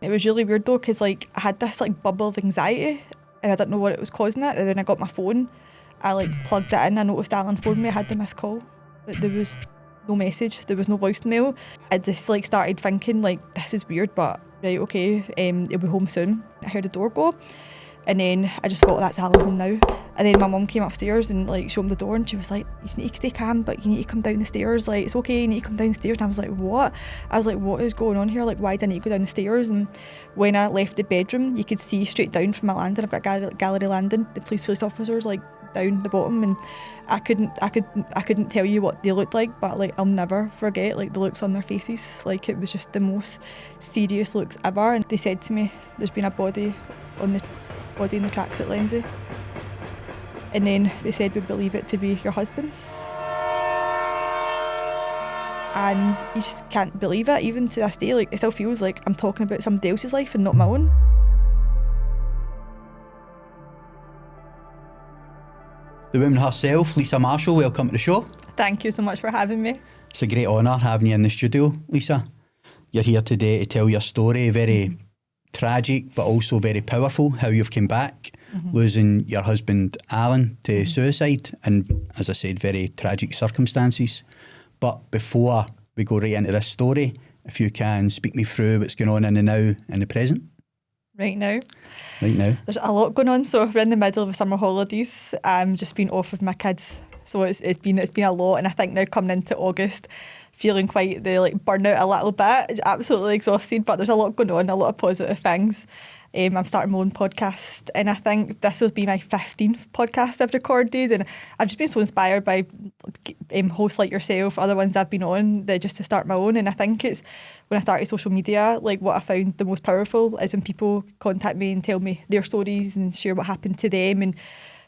It was really weird though, because like I had this like bubble of anxiety and I didn't know what it was causing it. And then I got my phone, I like plugged it in, I noticed Allan phoned me, I had the missed call, but there was no message, there was no voicemail. I just like started thinking like, this is weird, but right, okay, he'll be home soon. I heard the door go, and then I just thought, that's Allan home now. And then my mum came upstairs and like showed him the door, and she was like, you need to stay calm, but you need to come down the stairs, like it's okay, you need to come down the stairs. And I was like, what? I was like, what is going on here? Like, why didn't I go down the stairs? And when I left the bedroom, you could see straight down from my landing, I've got gallery landing, the police officers like down the bottom, and I couldn't tell you what they looked like, but like I'll never forget like the looks on their faces. Like it was just the most serious looks ever. And they said to me, there's been a body in the tracks at Lindsay. And then they said, we believe it to be your husband's. And you just can't believe it, even to this day. Like it still feels like I'm talking about somebody else's life and not my own. The woman herself, Lisa Marshall, welcome to the show. Thank you so much for having me. It's a great honour having you in the studio, Lisa. You're here today to tell your story, very tragic but also very powerful, how you've come back, losing your husband Allan to suicide, and as I said, very tragic circumstances. But before we go right into this story, if you can speak me through what's going on in the now and the present. Right now. There's a lot going on. So we're in the middle of the summer holidays. Just been off with my kids. So it's been a lot. And I think now coming into August, feeling quite the like burnout a little bit, absolutely exhausted, but there's a lot going on, a lot of positive things. I'm starting my own podcast, and I think this will be my 15th podcast I've recorded, and I've just been so inspired by hosts like yourself, other ones I've been on, just to start my own. And I think it's when I started social media, like what I found the most powerful is when people contact me and tell me their stories and share what happened to them, and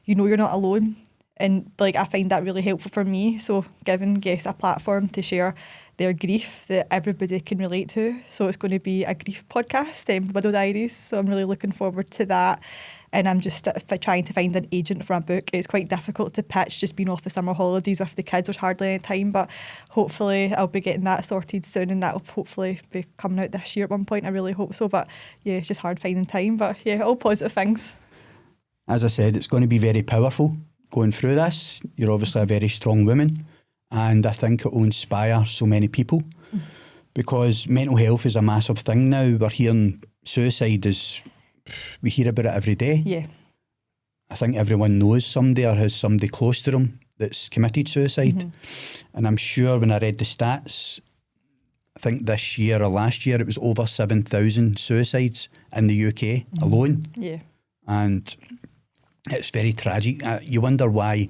you know you're not alone. And like I find that really helpful for me. So giving guests a platform to share their grief that everybody can relate to. So it's going to be a grief podcast, Widow Diaries. So I'm really looking forward to that. And I'm just trying to find an agent for a book. It's quite difficult to pitch, just being off the summer holidays with the kids. There's hardly any time, but hopefully I'll be getting that sorted soon, and that will hopefully be coming out this year at one point. I really hope so. But yeah, it's just hard finding time. But yeah, all positive things. As I said, it's going to be very powerful going through this. You're obviously a very strong woman, and I think it will inspire so many people because mental health is a massive thing now. We're hearing suicide we hear about it every day. Yeah. I think everyone knows somebody or has somebody close to them that's committed suicide. And I'm sure when I read the stats, I think this year or last year it was over 7,000 suicides in the UK alone. Yeah. And it's very tragic. You wonder why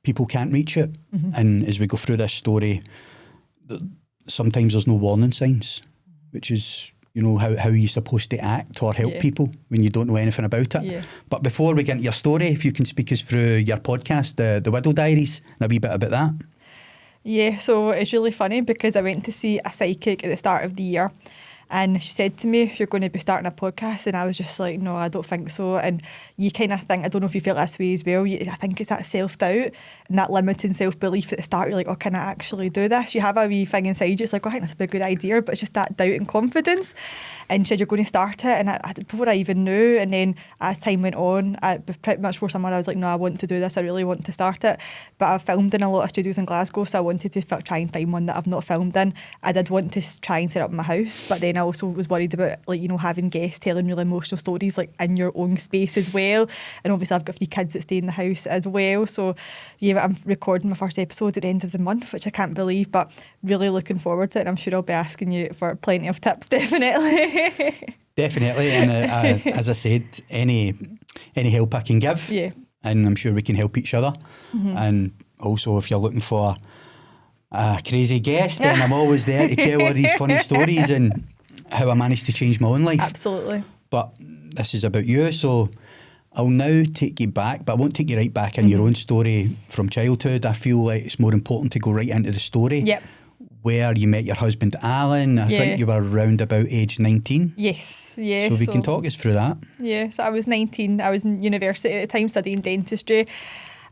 people can't reach it. And as we go through this story, sometimes there's no warning signs, which is, you know, how you're supposed to act or help people when you don't know anything about it. Yeah. But before we get into your story, if you can speak us through your podcast, the Widow Diaries, and a wee bit about that. Yeah, so it's really funny because I went to see a psychic at the start of the year, and she said to me, you're going to be starting a podcast. And I was just like, no, I don't think so. And you kind of think, I don't know if you feel this way as well, I think it's that self-doubt and that limiting self-belief at the start. You're like, oh, can I actually do this? You have a wee thing inside you, it's like, oh, I think that's a good idea, but it's just that doubt and confidence. And she said, you're going to start it. And I before I even knew, and then as time went on, pretty much for summer, I was like, no, I want to do this, I really want to start it. But I've filmed in a lot of studios in Glasgow, so I wanted to try and find one that I've not filmed in. I did want to try and set up my house, but then I also was worried about, like, you know, having guests telling really emotional stories like in your own space as well. And obviously I've got 3 kids that stay in the house as well, so yeah, I'm recording my first episode at the end of the month, which I can't believe, but really looking forward to it. And I'm sure I'll be asking you for plenty of tips, definitely. Definitely, and as I said, any help I can give, and I'm sure we can help each other. And also, if you're looking for a crazy guest, then I'm always there to tell all these funny stories and how I managed to change my own life. Absolutely. But this is about you, so I'll now take you back, but I won't take you right back in your own story from childhood. I feel like it's more important to go right into the story. Yep. Where you met your husband Allan. I think you were around about age 19. Yes, yeah. So if you can talk us through that. Yeah, so I was 19. I was in university at the time studying dentistry.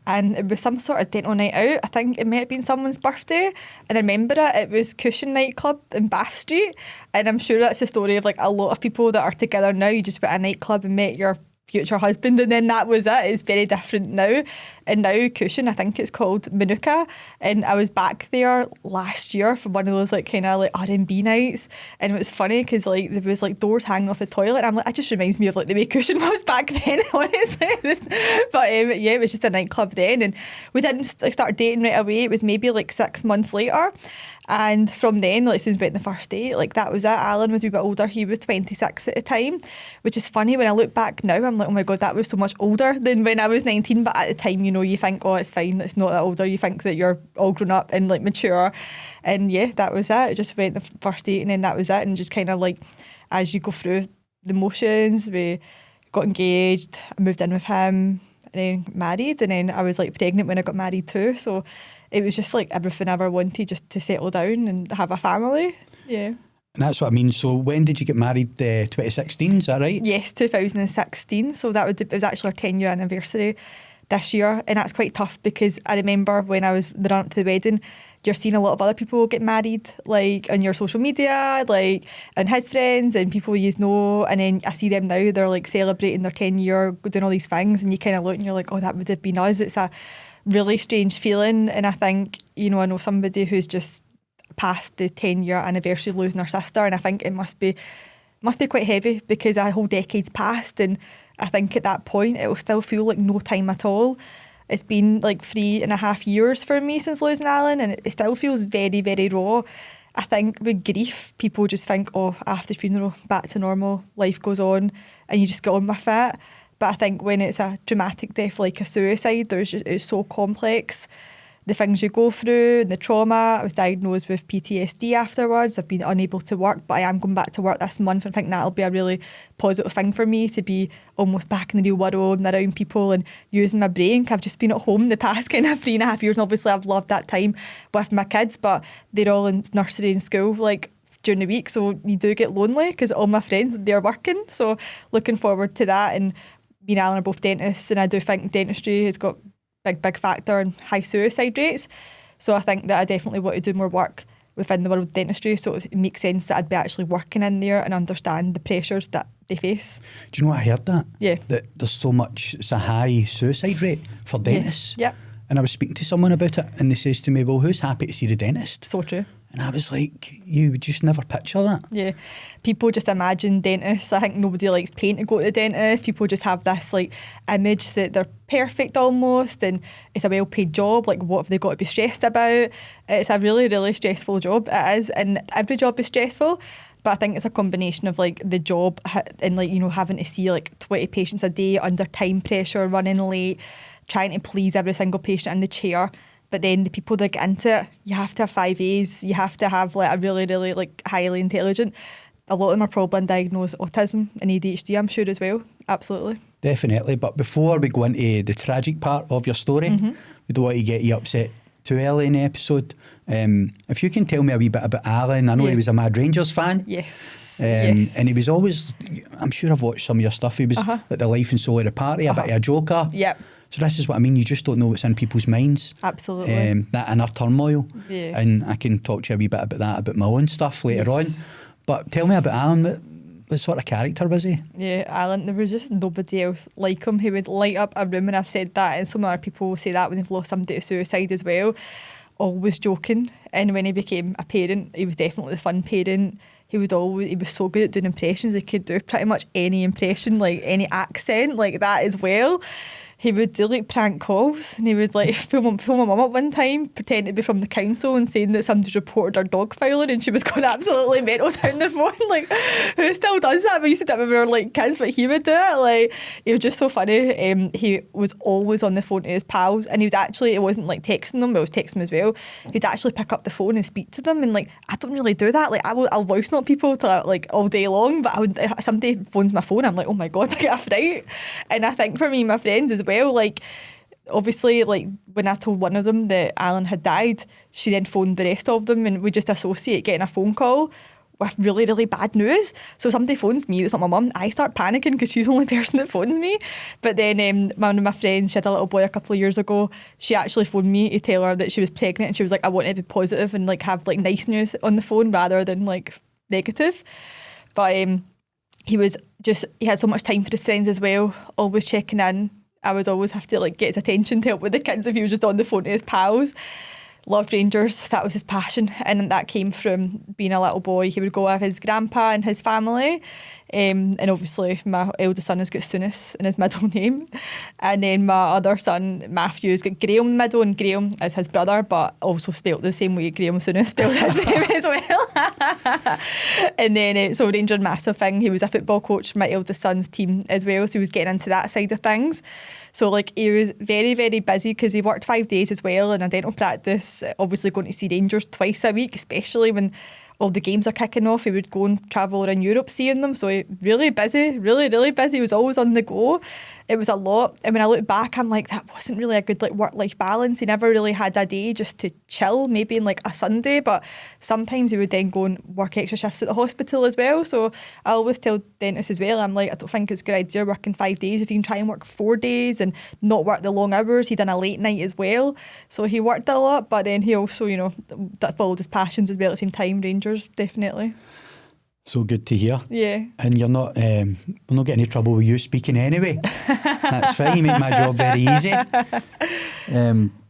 and it was some sort of dental night out. I think it might have been someone's birthday, and I remember it was Cushion nightclub in Bath Street, and I'm sure that's the story of like a lot of people that are together now. You just went to a nightclub and met your future husband, and then that was it. It's very different now. And now Cushion, I think it's called Manuka, and I was back there last year for one of those like kind of like R&B nights, and it was funny because like there was like doors hanging off the toilet, and I'm like, it just reminds me of like the way Cushion was back then, honestly. But yeah, it was just a nightclub then, and we didn't like start dating right away. It was maybe like 6 months later. And from then, like as soon as we went on the first date, like that was it. Allan was a wee bit older. He was 26 at the time, which is funny when I look back now. I'm like, oh my God, that was so much older than when I was 19. But at the time, you know, you think, oh, it's fine. It's not that older. You think that you're all grown up and like mature. And yeah, that was it. It just went the first date and then that was it. And just kind of like, as you go through the motions, we got engaged. I moved in with him and then married. And then I was like pregnant when I got married too. So it was just like everything I ever wanted, just to settle down and have a family. Yeah. And that's what I mean. So when did you get married? 2016, is that right? Yes, 2016. So it was actually our 10-year anniversary this year. And that's quite tough because I remember when I was the run up to the wedding, you're seeing a lot of other people get married, like on your social media, like and his friends and people you know. And then I see them now, they're like celebrating their 10-year, doing all these things. And you kind of look and you're like, oh, that would have been us. It's a really strange feeling. And I think, you know, I know somebody who's just past the 10-year anniversary losing her sister, and I think it must be quite heavy because a whole decade's passed, and I think at that point it will still feel like no time at all. It's been like 3.5 years for me since losing Allan, and it still feels very, very raw. I think with grief, people just think, oh, after the funeral, back to normal, life goes on, and you just get on with it. But I think when it's a dramatic death like a suicide, it's so complex. The things you go through and the trauma. I was diagnosed with PTSD afterwards. I've been unable to work, but I am going back to work this month, and I think that'll be a really positive thing for me to be almost back in the real world and around people and using my brain. I've just been at home the past kind of 3.5 years, and obviously I've loved that time with my kids, but they're all in nursery and school like during the week, so you do get lonely because all my friends, they're working. So looking forward to that. And me and Allan are both dentists, and I do think dentistry has got big factor in high suicide rates. So I think that I definitely want to do more work within the world of dentistry, so it makes sense that I'd be actually working in there and understand the pressures that they face. Do you know what, I heard that? Yeah. That there's so much, it's a high suicide rate for dentists. Yeah. And I was speaking to someone about it, and they says to me, well, who's happy to see the dentist? So true. And I was like, you would just never picture that. Yeah. People just imagine dentists. I think nobody likes paying to go to the dentist. People just have this like image that they're perfect almost, and it's a well-paid job. Like, what have they got to be stressed about? It's a really, really stressful job. It is, and every job is stressful. But I think it's a combination of like the job and like, you know, having to see like 20 patients a day under time pressure, running late, trying to please every single patient in the chair. But then the people that get into it, you have to have 5 A's, you have to have like a really, really like highly intelligent. A lot of them are probably undiagnosed autism and ADHD, I'm sure as well. Absolutely. Definitely. But before we go into the tragic part of your story, we don't want to get you upset too early in the episode. If you can tell me a wee bit about Allan. I know he was a Mad Rangers fan. Yes. And he was always, I'm sure I've watched some of your stuff, he was like the life and soul of the party, a bit of a joker. Yep. So this is what I mean, you just don't know what's in people's minds. Absolutely. That inner turmoil. Yeah. And I can talk to you a wee bit about that, about my own stuff later on. But tell me about Allan. What sort of character was he? Yeah, Allan, there was just nobody else like him. He would light up a room, and I've said that, and some other people say that when they've lost somebody to suicide as well. Always joking. And when he became a parent, he was definitely the fun parent. He was so good at doing impressions. He could do pretty much any impression, like any accent like that as well. He would do like prank calls, and he would like film my mum at one time, pretend to be from the council and saying that somebody's reported her dog filing, and she was going absolutely mental down the phone. Like, who still does that? We used to do it when we were like kids, but he would do it. Like, he was just so funny. He was always on the phone to his pals, and he would actually, it wasn't like texting them, but it was texting them as well. He'd actually pick up the phone and speak to them, and like, I don't really do that. Like, I'll voice note people to like all day long, but if somebody phones my phone, I'm like, oh my God, I get a fright. And I think for me, my friends as well, like, obviously, like when I told one of them that Allan had died, she then phoned the rest of them, and we just associate getting a phone call with really, really bad news. So somebody phones me, it's not my mum, I start panicking because she's the only person that phones me. But then one of my friends, she had a little boy a couple of years ago, she actually phoned me to tell her that she was pregnant, and she was like, I want to be positive and like have like nice news on the phone rather than like negative. But he had so much time for his friends as well, always checking in. I would always have to like get his attention to help with the kids if he was just on the phone to his pals. Loved Rangers, that was his passion, and that came from being a little boy. He would go with his grandpa and his family, and obviously my eldest son has got Souness in his middle name, and then my other son Matthew's got Graham in the middle, and Graham is his brother but also spelt the same way Graham Souness spelled his name as well. And then so Ranger, massive thing. He was a football coach for my eldest son's team as well, so he was getting into that side of things. So like he was very, very busy because he worked 5 days as well in a dental practice, obviously going to see Rangers twice a week, especially when all the games are kicking off. He would go and travel around Europe seeing them. So he really busy, really, really busy. He was always on the go. It was a lot. And when I look back, I'm like, that wasn't really a good like work-life balance. He never really had a day just to chill, maybe in like a Sunday. But sometimes he would then go and work extra shifts at the hospital as well. So I always tell dentists as well, I'm like, I don't think it's a good idea working 5 days if you can try and work 4 days and not work the long hours. He done a late night as well. So he worked a lot, but then he also, you know, that followed his passions as well at the same time. Rangers, definitely. So good to hear. Yeah. And you're not, we're not getting any trouble with you speaking anyway. That's fine, you make my job very easy.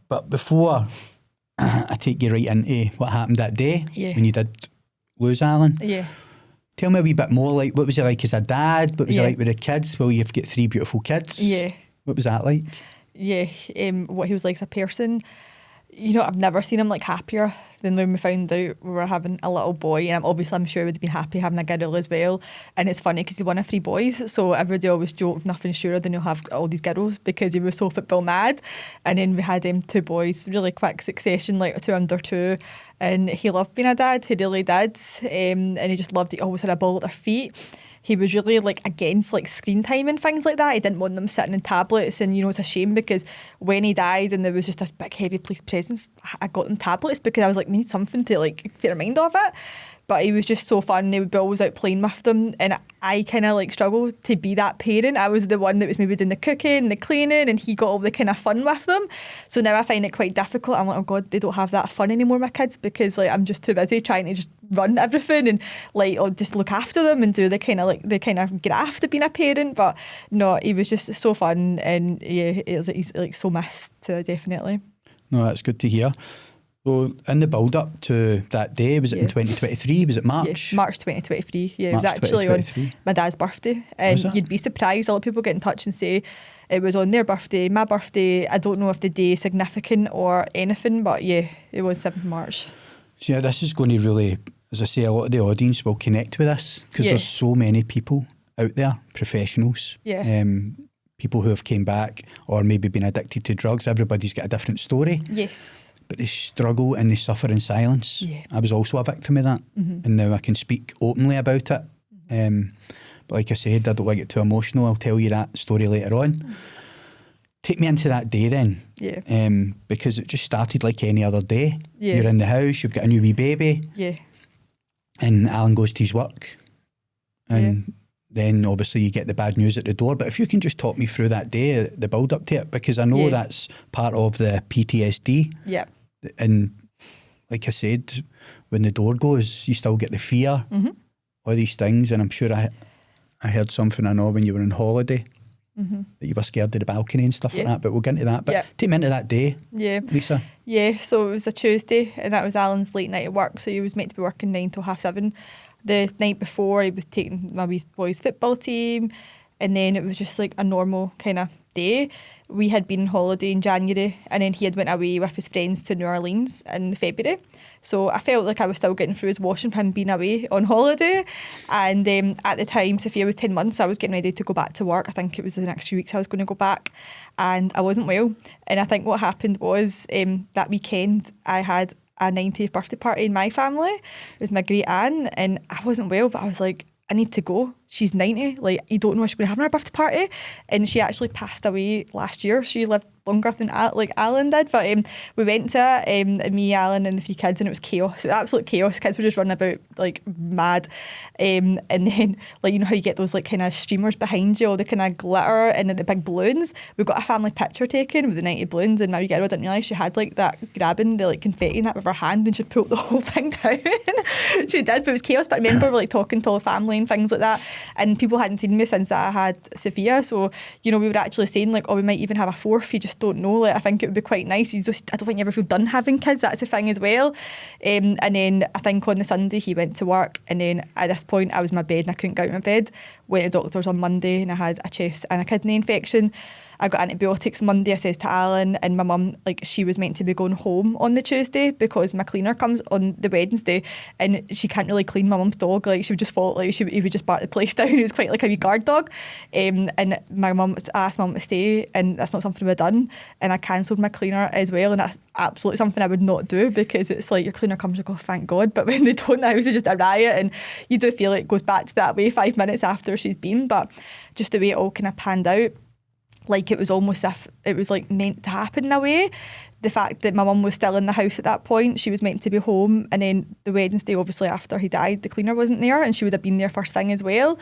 But before I take you right into what happened that day when you did lose Allan. Yeah. Tell me a wee bit more, like what was it like as a dad? What was it like with the kids? Well, you've got 3 beautiful kids. Yeah. What was that like? Yeah. What he was like as a person. You know, I've never seen him like happier than when we found out we were having a little boy. And I'm sure he would have been happy having a girl as well. And it's funny because he's one of 3 boys, so everybody always joked nothing surer than he'll have all these girls because he was so football mad. And then we had 2 boys, really quick succession, like 2 under 2. And he loved being a dad, he really did. And he just loved it. He always had a ball at their feet. He was really like against like screen time and things like that. He didn't want them sitting in tablets, and you know, it's a shame because when he died and there was just this big heavy police presence, I got them tablets because I was like, they need something to like get their mind off it. But he was just so fun. He would be always out playing with them, and I kind of like struggled to be that parent. I was the one that was maybe doing the cooking, the cleaning, and he got all the kind of fun with them. So now I find it quite difficult. I'm like, oh God, they don't have that fun anymore, my kids, because like I'm just too busy trying to just run everything and like I'll just look after them and do the kind of graft of being a parent. But no, he was just so fun, and yeah, he's like so missed, definitely. No, that's good to hear. So in the build up to that day, was it in 2023? Was it March? Yeah, March 2023. Yeah, March it was actually on my dad's birthday. And Was it? You'd be surprised. A lot of people get in touch and say it was on their birthday, my birthday. I don't know if the day is significant or anything, but yeah, it was 7th March. So yeah, this is going to really, as I say, a lot of the audience will connect with this because there's so many people out there, professionals, people who have came back or maybe been addicted to drugs. Everybody's got a different story. Yes. But they struggle and they suffer in silence. Yeah. I was also a victim of that, and now I can speak openly about it. But like I said, I don't want to get too emotional. I'll tell you that story later on. Take me into that day then. Yeah. Because it just started like any other day. Yeah. You're in the house, you've got a new wee baby. Yeah. And Allan goes to his work. And then obviously you get the bad news at the door. But if you can just talk me through that day, the build up to it, because I know that's part of the PTSD. Yeah. And like I said, when the door goes, you still get the fear, all these things. And I'm sure I heard something, I know, when you were on holiday, that you were scared of the balcony and stuff like that. But we'll get into that. But take me into that day, Lisa. Yeah, so it was a Tuesday, and that was Alan's late night at work. So he was meant to be working 9 till 7:30. The night before, he was taking my wee boy's football team, and then it was just like a normal kind of day. We had been on holiday in January, and then he had went away with his friends to New Orleans in February. So I felt like I was still getting through his washing for him being away on holiday. And at the time, Sophia was 10 months, I was getting ready to go back to work. I think it was the next few weeks I was going to go back, and I wasn't well. And I think what happened was that weekend I had a 90th birthday party in my family. It was my great aunt, and I wasn't well, but I was like, I need to go. She's 90. Like, you don't know what she's going to have on her birthday party. And she actually passed away last year. She lived longer than Allan did, but we went to it, me, Allan and the 3 kids, and it was chaos. It was absolute chaos. Kids were just running about like mad, and then like, you know how you get those like kind of streamers behind you, all the kind of glitter and then the big balloons. We got a family picture taken with the 90 balloons, and my wee girl didn't realise she had like that, grabbing the like confetti in that with her hand, and she pulled the whole thing down. She did, but it was chaos. But I remember like talking to all the family and things like that, and people hadn't seen me since I had Sophia, so you know, we were actually saying like, oh, we might even have a 4th, you just don't know. Like, I think it would be quite nice. I don't think you ever feel done having kids, that's the thing as well. And then I think on the Sunday he went to work, and then at this point I was in my bed and I couldn't get out of my bed. Went to the doctors on Monday and I had a chest and a kidney infection. I got antibiotics Monday, I says to Allan, and my mum, like, she was meant to be going home on the Tuesday because my cleaner comes on the Wednesday, and she can't really clean my mum's dog. Like, she would just fall, like, he would just bark the place down. He was quite like a wee guard dog. And my mum asked my mum to stay, and that's not something we've done. And I cancelled my cleaner as well, and that's absolutely something I would not do, because it's like your cleaner comes, you go, thank God. But when they don't, the house is just a riot, and you do feel it goes back to that way 5 minutes after she's been. But just the way it all kind of panned out, like, it was almost as if it was like meant to happen in a way. The fact that my mum was still in the house at that point, she was meant to be home, and then the Wednesday, obviously after he died, the cleaner wasn't there, and she would have been there first thing as well.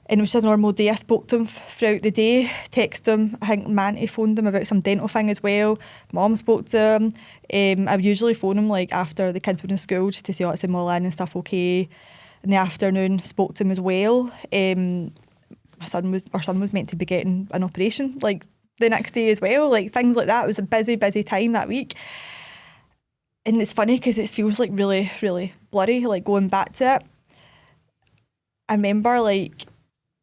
And it was just a normal day. I spoke to him throughout the day, texted him. I think Manty phoned him about some dental thing as well. Mum spoke to him. I would usually phone him like after the kids were in school, just to see what's in Allan and stuff okay. In the afternoon, spoke to him as well. Our son was meant to be getting an operation like the next day as well, like things like that. It was a busy time that week, and it's funny because it feels like really, really blurry, like going back to it. I remember like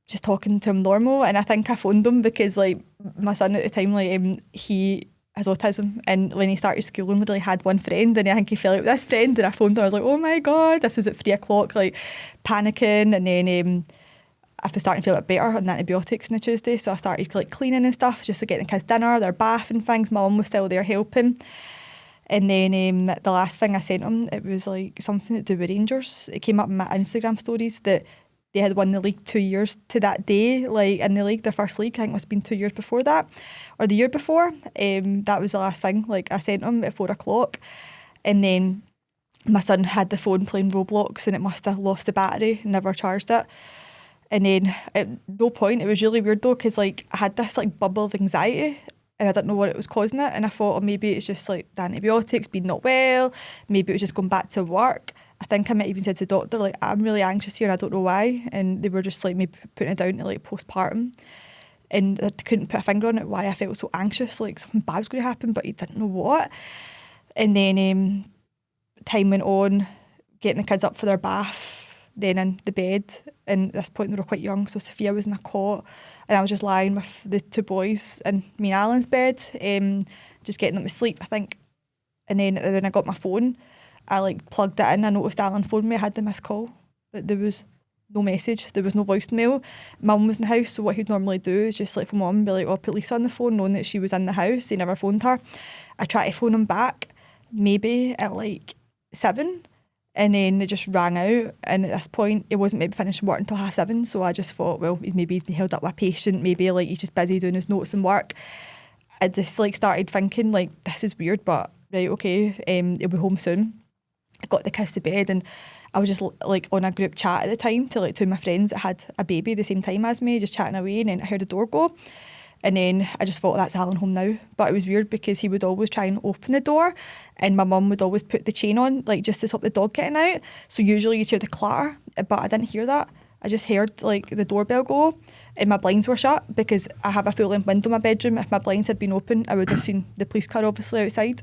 just talking to him normal, and I think I phoned him because like my son at the time, like he has autism, and when he started school only really had one friend, and I think he fell out with this friend, and I phoned him. I was like, oh my God, this was at 3 o'clock, like panicking. And then I was starting to feel a bit better on the antibiotics on the Tuesday, so I started like cleaning and stuff, just to get the kids dinner, their bath and things. My mum was still there helping. And then the last thing I sent him, it was like something to do with Rangers. It came up in my Instagram stories that they had won the league 2 years to that day, like in the league, their first league. I think it must have been 2 years before that, or the year before. That was the last thing like I sent him at 4 o'clock. And then my son had the phone playing Roblox, and it must have lost the battery, never charged it. And then at no point, it was really weird though, because like I had this like bubble of anxiety, and I didn't know what it was causing it. And I thought, oh, maybe it's just like the antibiotics, being not well. Maybe it was just going back to work. I think I might even said to the doctor, like, I'm really anxious here and I don't know why. And they were just like maybe putting it down to like postpartum. And I couldn't put a finger on it, why I felt so anxious, like something bad was going to happen, but you didn't know what. And then time went on, getting the kids up for their bath, then in the bed. And at this point they were quite young, so Sophia was in a cot, and I was just lying with the 2 boys in me and Allan's bed, just getting them to sleep, I think. And then when I got my phone, I like plugged it in. I noticed Allan phoned me. I had the missed call, but there was no message, there was no voicemail. Mum was in the house, so what he'd normally do is just like for Mum be like, oh, put Lisa on the phone, knowing that she was in the house. He never phoned her. I tried to phone him back maybe at like 7, and then it just rang out. And at this point he wasn't maybe finishing work until 7:30, so I just thought, well, he's been held up with a patient, maybe like he's just busy doing his notes and work. I just like started thinking like, this is weird, but right, okay, he'll be home soon. I got the kids to bed, and I was just like on a group chat at the time to like 2 of my friends that had a baby the same time as me, just chatting away. And then I heard the door go, and then I just thought, that's Allan home now. But it was weird because he would always try and open the door, and my mum would always put the chain on, like just to stop the dog getting out. So usually you'd hear the clatter, but I didn't hear that. I just heard like the doorbell go, and my blinds were shut because I have a full length window in my bedroom. If my blinds had been open, I would have seen the police car obviously outside.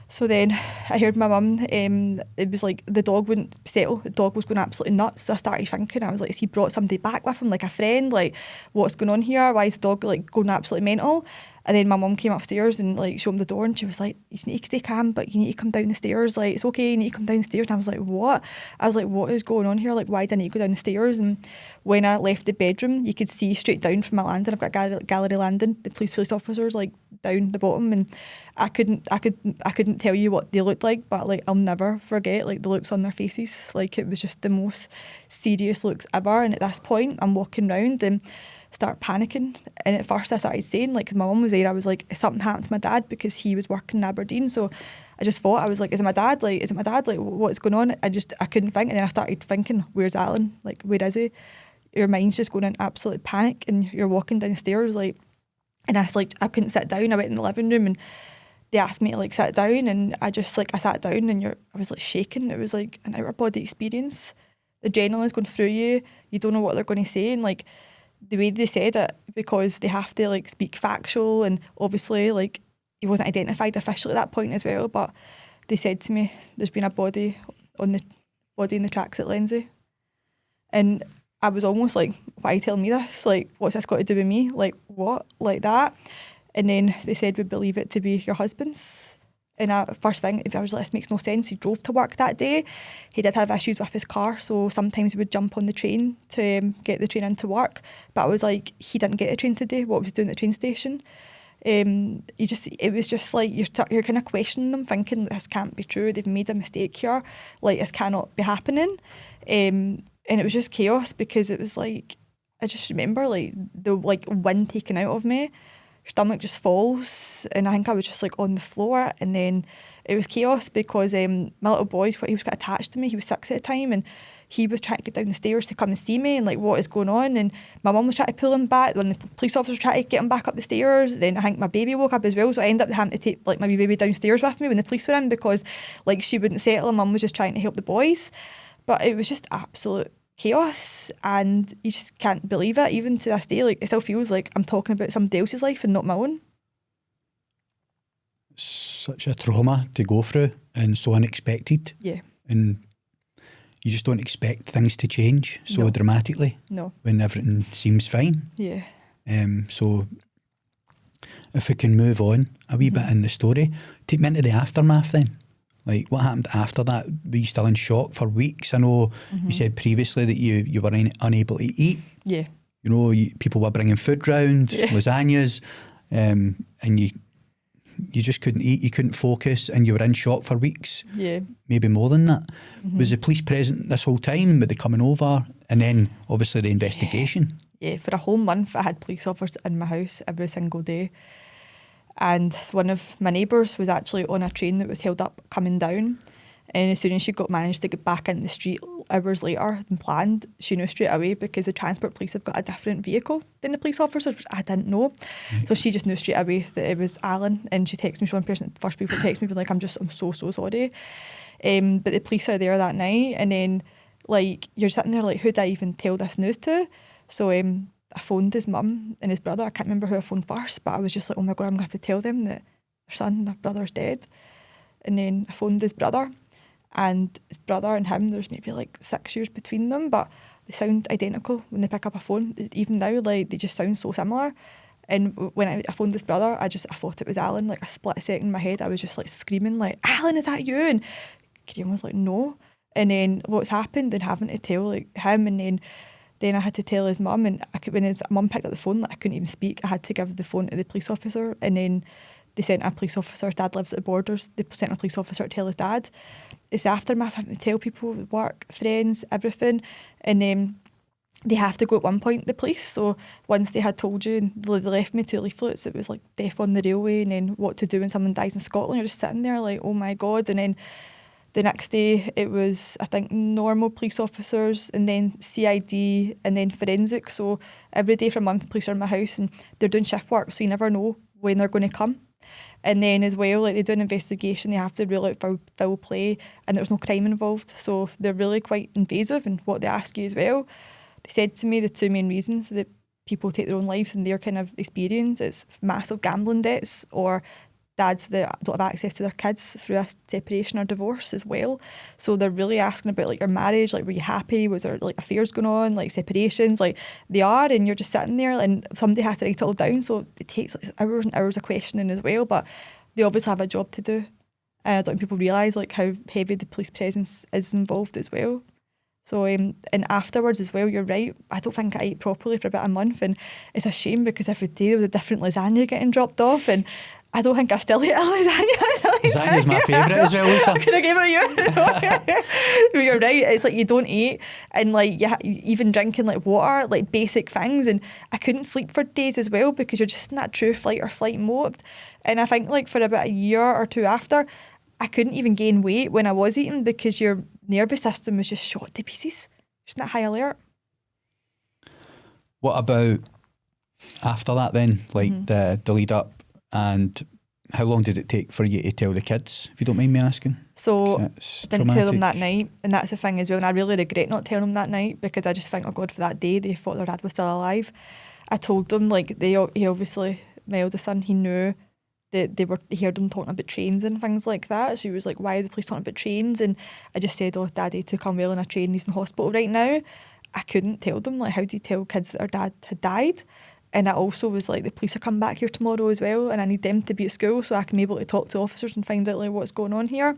So then I heard my mum, it was like the dog wouldn't settle, the dog was going absolutely nuts. So I started thinking, I was like, has he brought somebody back with him, like a friend? Like, what's going on here? Why is the dog like going absolutely mental? And then my mum came upstairs and like showed him the door, and she was like, you need to stay calm, but you need to come down the stairs. Like, it's okay, you need to come down the stairs. And I was like, what? I was like, what is going on here? Like, why didn't you go down the stairs? And when I left the bedroom, you could see straight down from my landing. I've got a gallery landing, the police officers like down the bottom, and I couldn't tell you what they looked like, but like I'll never forget like the looks on their faces. Like, it was just the most serious looks ever. And at this point I'm walking round, and start panicking. And at first I started saying, like, 'cause my mum was there, I was like, if something happened to my dad, because he was working in Aberdeen. So I just thought, I was like, is it my dad? Like, is it my dad? Like, what's going on? I couldn't think. And then I started thinking, where's Allan? Like, where is he? Your mind's just going in absolute panic, and you're walking down the stairs, like, and I couldn't sit down. I went in the living room and they asked me to like sit down, and I sat down, and I was like shaking. It was like an outer body experience. The adrenaline's going through you. You don't know what they're going to say, and like the way they said it, because they have to like speak factual, and obviously like he wasn't identified officially at that point as well, but they said to me, there's been a body in the tracks at Lindsay. And I was almost like, why tell me this? Like, what's this got to do with me? Like, what? Like that? And then they said, we believe it to be your husband's. And first thing, I was like, this makes no sense. He drove to work that day. He did have issues with his car, so sometimes he would jump on the train to get the train into work. But I was like, he didn't get a train today. What was he doing at the train station? It was just like you're kind of questioning them, thinking this can't be true. They've made a mistake here. Like, this cannot be happening. And it was just chaos, because it was like, I just remember like the like wind taken out of me. Stomach just falls, and I think I was just like on the floor. And then it was chaos, because my little boy, he was quite attached to me. He was 6 at the time, and he was trying to get down the stairs to come and see me, and like, what is going on? And my mum was trying to pull him back when the police officer was trying to get him back up the stairs. Then I think my baby woke up as well, so I ended up having to take like my baby downstairs with me when the police were in, because like she wouldn't settle, and mum was just trying to help the boys. But it was just absolute chaos, and you just can't believe it. Even to this day, like, it still feels like I'm talking about somebody else's life and not my own. Such a trauma to go through, and so unexpected. Yeah. And you just don't expect things to change so dramatically. No. When everything seems fine. Yeah. So if we can move on a wee bit in the story, take me into the aftermath then. Like, what happened after that? Were you still in shock for weeks? I know you said previously that you were unable to eat. Yeah. You know, people were bringing food round, lasagnas, and you just couldn't eat, you couldn't focus, and you were in shock for weeks. Yeah. Maybe more than that. Was the police present this whole time? Were they coming over? And then, obviously, the investigation. Yeah, for a whole month I had police officers in my house every single day. And one of my neighbours was actually on a train that was held up coming down. And as soon as she managed to get back into the street hours later than planned, she knew straight away, because the transport police have got a different vehicle than the police officers, which I didn't know. So she just knew straight away that it was Allan, and she texted me, she was one the first people to text me, being like, I'm so sorry. But the police are there that night, and then like you're sitting there like, who did I even tell this news to? So I phoned his mum and his brother. I can't remember who I phoned first, but I was just like, oh my God, I'm going to have to tell them that their brother's dead. And then I phoned his brother, and his brother and him, there's maybe like 6 years between them, but they sound identical when they pick up a phone. Even now, like, they just sound so similar. And when I phoned his brother, I thought it was Allan. Like, a split second in my head, I was just like screaming, like, Allan, is that you? And Graham was like, no. And then what's happened, and having to tell like him, and then I had to tell his mum, and when his mum picked up the phone, like, I couldn't even speak. I had to give the phone to the police officer, and then they sent a police officer. His dad lives at the borders. They sent a police officer to tell his dad. It's the aftermath, having to tell people, work, friends, everything. And they have to go at one point, the police. So once they had told you, and they left me 2 leaflets. It was like death on the railway, and then what to do when someone dies in Scotland. You're just sitting there like, oh my God. And then the next day it was, I think, normal police officers, and then CID, and then forensic. So every day for a month, police are in my house, and they're doing shift work, so you never know when they're going to come. And then as well, like, they do an investigation, they have to rule out foul play, and there's no crime involved. So they're really quite invasive in what they ask you as well. They said to me the 2 main reasons that people take their own lives in their kind of experience is massive gambling debts, or dads that don't have access to their kids through a separation or divorce as well. So they're really asking about like your marriage, like, were you happy? Was there like affairs going on, like separations? Like, they are, and you're just sitting there, and somebody has to write it all down. So it takes like hours and hours of questioning as well, but they obviously have a job to do. And I don't think people realise like how heavy the police presence is involved as well. So, and afterwards as well, you're right, I don't think I ate properly for about a month, and it's a shame because every day there was a different lasagna getting dropped off, and I don't think I've still ate lasagna. Lasagna's my favourite as well, Lisa. Could I give it you? But you're right. It's like you don't eat, and like even drinking like water, like basic things. And I couldn't sleep for days as well because you're just in that true fight or flight mode. And I think like for about a year or two after, I couldn't even gain weight when I was eating because your nervous system was just shot to pieces. Just in that high alert. What about after that then? Like the lead up, and how long did it take for you to tell the kids, if you don't mind me asking? So I didn't tell them that night, and that's the thing as well. And I really regret not telling them that night because I just think, oh God, for that day they thought their dad was still alive. I told them like he obviously, my eldest son, he knew that he heard them talking about trains and things like that. So he was like, why are the police talking about trains? And I just said, oh, Daddy took unwell in a train, he's in hospital right now. I couldn't tell them, like, how do you tell kids that their dad had died? And I also was like, the police are coming back here tomorrow as well, and I need them to be at school so I can be able to talk to officers and find out like what's going on here.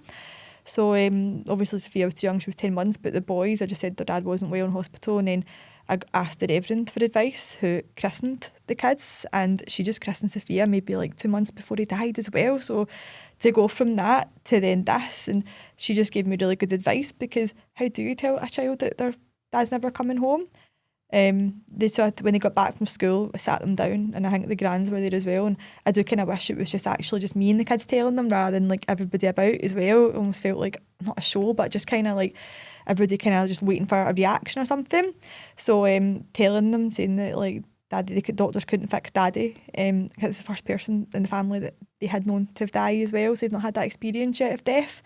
So obviously Sophia was too young, she was 10 months, but the boys, I just said their dad wasn't well in hospital, and then I asked the Reverend for advice who christened the kids, and she just christened Sophia maybe like 2 months before he died as well. So to go from that to then this, and she just gave me really good advice, because how do you tell a child that their dad's never coming home? When they got back from school, I sat them down, and I think the grands were there as well, and I do kind of wish it was just actually just me and the kids telling them rather than like everybody about as well. It almost felt like not a show, but just kind of like everybody kind of just waiting for a reaction or something. So telling them, saying that like Daddy, doctors couldn't fix Daddy, because it's the first person in the family that they had known to have died as well, so they've not had that experience yet of death.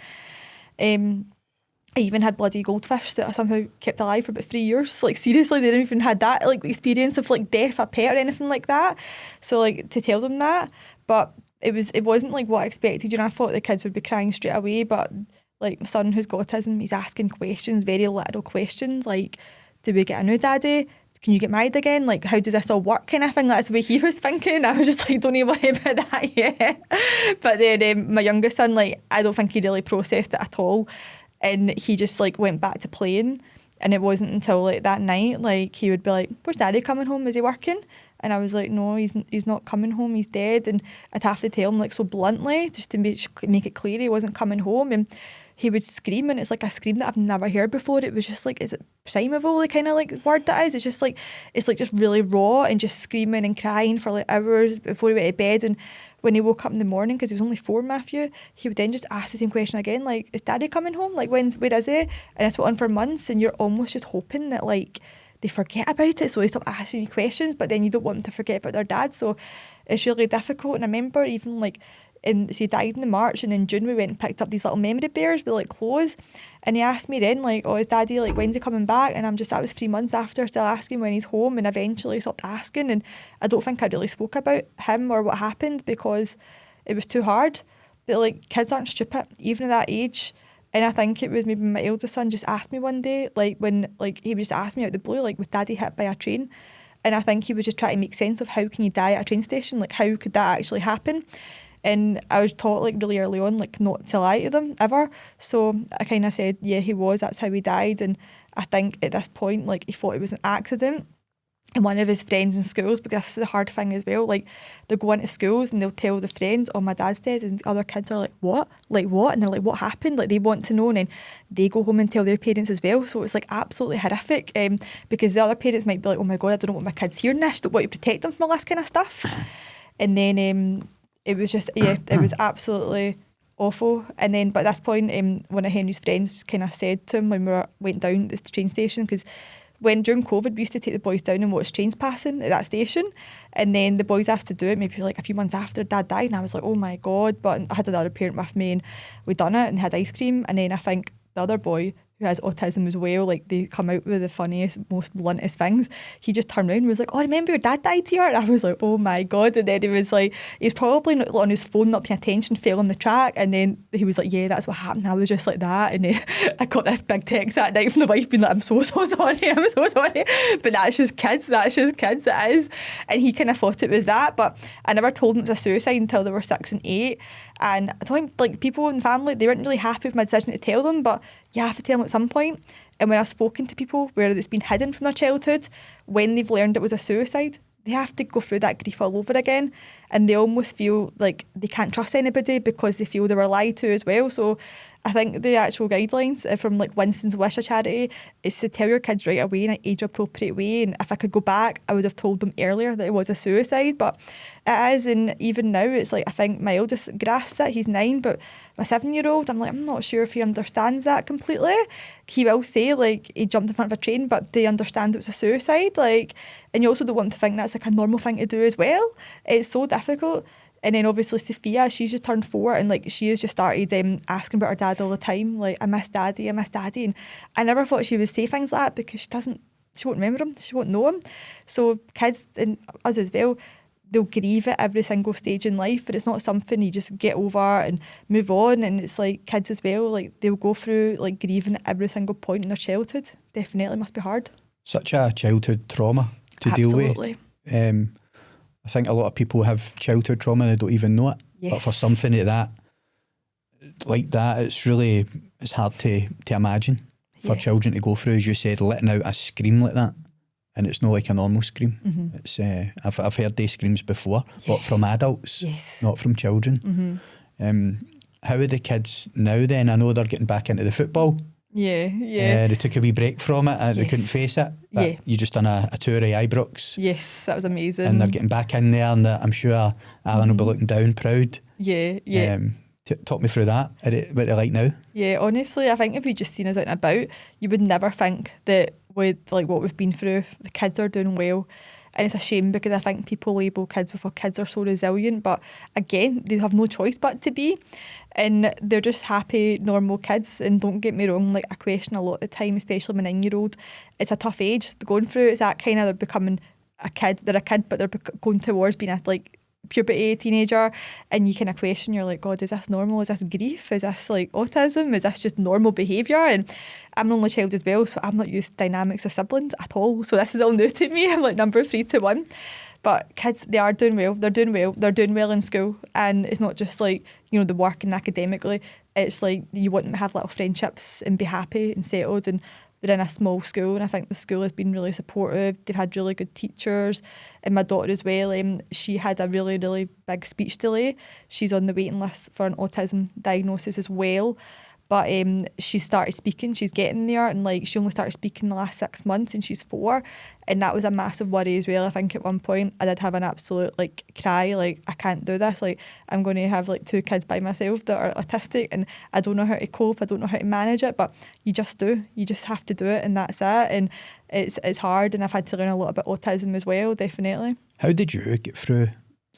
I even had bloody goldfish that I somehow kept alive for about 3 years. Like seriously, they didn't even had that like experience of like death, a pet or anything like that. So like to tell them that, but it wasn't like what I expected. You know, I thought the kids would be crying straight away, but like my son who's got autism, he's asking questions, very literal questions, like, do we get a new daddy? Can you get married again? Like, how does this all work kind of thing? That's the way he was thinking. I was just like, don't even worry about that yet. But then my youngest son, like, I don't think he really processed it at all. And he just like went back to playing. And it wasn't until like that night, like he would be like, where's Daddy coming home? Is he working? And I was like, no, he's not coming home, he's dead. And I'd have to tell him like so bluntly, just to make it clear he wasn't coming home. And he would scream, and it's like a scream that I've never heard before. It was just like, is it primeval, the kind of like word that is? It's just like, it's like just really raw and just screaming and crying for like hours before he went to bed. And when he woke up in the morning, because he was only 4, Matthew, he would then just ask the same question again, like, is Daddy coming home? Like, where is he? And it's went on for months, and you're almost just hoping that like they forget about it, so they stop asking you questions, but then you don't want them to forget about their dad. So it's really difficult. And I remember even like, so he died in the March, and in June we went and picked up these little memory bears with like clothes, and he asked me then like, oh, is Daddy, like, when's he coming back? And that was 3 months after, still asking when he's home, and eventually stopped asking. And I don't think I really spoke about him or what happened because it was too hard. But like, kids aren't stupid even at that age. And I think it was maybe my eldest son just asked me one day, like when like he was just asked me out of the blue, like, was Daddy hit by a train? And I think he was just trying to make sense of how can you die at a train station, like how could that actually happen? And I was taught like really early on like not to lie to them ever. So I kind of said, yeah, that's how he died. And I think at this point, like, he thought it was an accident. And one of his friends in schools, because this is the hard thing as well, like they'll go into schools and they'll tell the friends, oh, my dad's dead, and other kids are like, what? Like what? And they're like, what happened? Like they want to know, and then they go home and tell their parents as well. So it's like absolutely horrific, because the other parents might be like, oh my God, I don't know what my kid's hearing this, don't want to protect them from all this kind of stuff. And then it was just, yeah, it was absolutely awful. And then, but at this point, one of Henry's friends kind of said to him when we went down to the train station, because during COVID, we used to take the boys down and watch trains passing at that station. And then the boys asked to do it maybe like a few months after Dad died. And I was like, oh my God. But I had another parent with me, and we done it and had ice cream. And then I think the other boy, who has autism as well, like they come out with the funniest, most bluntest things. He just turned around and was like, oh, remember your dad died here? And I was like, oh my God. And then he was like, he's probably not on his phone, not paying attention, fell on the track. And then he was like, yeah, that's what happened. I was just like that. And then I got this big text that night from the wife being like, I'm so sorry, I'm so sorry. But that's just kids, that is. And he kind of thought it was that, but I never told him it was a suicide until they were 6 and 8. And I told him, like, people in the family, they weren't really happy with my decision to tell them, but you have to tell them at some point. And when I've spoken to people where it's been hidden from their childhood, when they've learned it was a suicide, they have to go through that grief all over again, and they almost feel like they can't trust anybody because they feel they were lied to as well. So I think the actual guidelines from like Winston's Wish, a charity, is to tell your kids right away in an age appropriate way. And if I could go back, I would have told them earlier that it was a suicide, but it is. And even now, it's like, I think my eldest grasps it, he's 9, but my 7-year-old, I'm like, I'm not sure if he understands that completely. He will say like he jumped in front of a train, but they understand it was a suicide. Like, and you also don't want to think that's like a normal thing to do as well. It's so difficult. And then obviously Sophia, she's just turned 4, and like she has just started asking about her dad all the time. Like, I miss daddy, I miss daddy. And I never thought she would say things like that because she won't remember him, she won't know him. So kids, and us as well, they'll grieve at every single stage in life, but it's not something you just get over and move on. And it's like kids as well, like they'll go through like grieving at every single point in their childhood. Definitely must be hard. Such a childhood trauma to Absolutely. deal with. I think a lot of people have childhood trauma and they don't even know it. Yes. But for something like that, it's hard to imagine for children to go through, as you said, letting out a scream like that. And it's not like a normal scream. Mm-hmm. It's I've heard these screams before, but from adults, not from children. Mm-hmm. How are the kids now then? I know they're getting back into the football. Yeah. They took a wee break from it and they couldn't face it. But you just done a tour of Ibrox. Yes, that was amazing. And they're getting back in there, and I'm sure Allan will be looking down proud. Yeah. Talk me through that. What they're like now? Yeah, honestly, I think if you just seen us out and about, you would never think that with like what we've been through, the kids are doing well. And it's a shame because I think people label kids before kids are so resilient, but again, they have no choice but to be. And they're just happy, normal kids. And don't get me wrong, like I question a lot of the time, especially my 9-year-old. It's a tough age they're going through. It's that kind of, they're becoming a kid. They're a kid, but they're going towards being a like puberty teenager, and you kind of question, you're like, God, is this normal? Is this grief? Is this like autism? Is this just normal behaviour? And I'm an only child as well, so I'm not used to dynamics of siblings at all, so this is all new to me. I'm like number 3 to 1. But kids, they are doing well. They're doing well in school, and it's not just like, you know, the work and academically. It's like you want them to have little friendships and be happy and settled, and they're in a small school, and I think the school has been really supportive. They've had really good teachers, and my daughter as well, she had a really, really big speech delay. She's on the waiting list for an autism diagnosis as well. But she started speaking, she's getting there, and like she only started speaking in the last 6 months, and she's 4, and that was a massive worry as well. I think at one point I did have an absolute like cry, like I can't do this, like I'm going to have like 2 kids by myself that are autistic, and I don't know how to cope, I don't know how to manage it, but you just have to do it, and that's it. And it's hard, and I've had to learn a lot about autism as well, definitely. How did you get through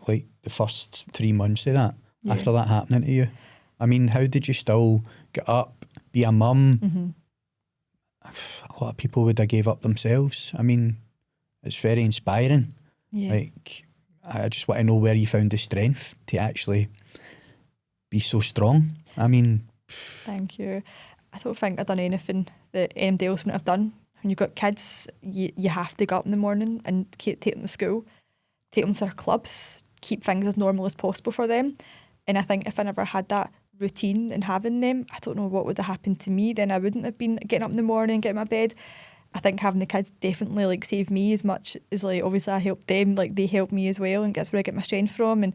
like the first 3 months of that, after that happening to you? I mean, how did you still get up, be a mum? Mm-hmm. A lot of people would have gave up themselves. I mean, it's very inspiring. Yeah. Like, I just want to know where you found the strength to actually be so strong. I mean... Thank you. I don't think I've done anything that anybody else wouldn't have done. When you've got kids, you have to get up in the morning and take them to school, take them to their clubs, keep things as normal as possible for them. And I think if I never had that routine and having them, I don't know what would have happened to me. Then I wouldn't have been getting up in the morning, getting my bed. I think having the kids definitely like saved me as much as like obviously I helped them, like they helped me as well, and that's where I get my strength from. And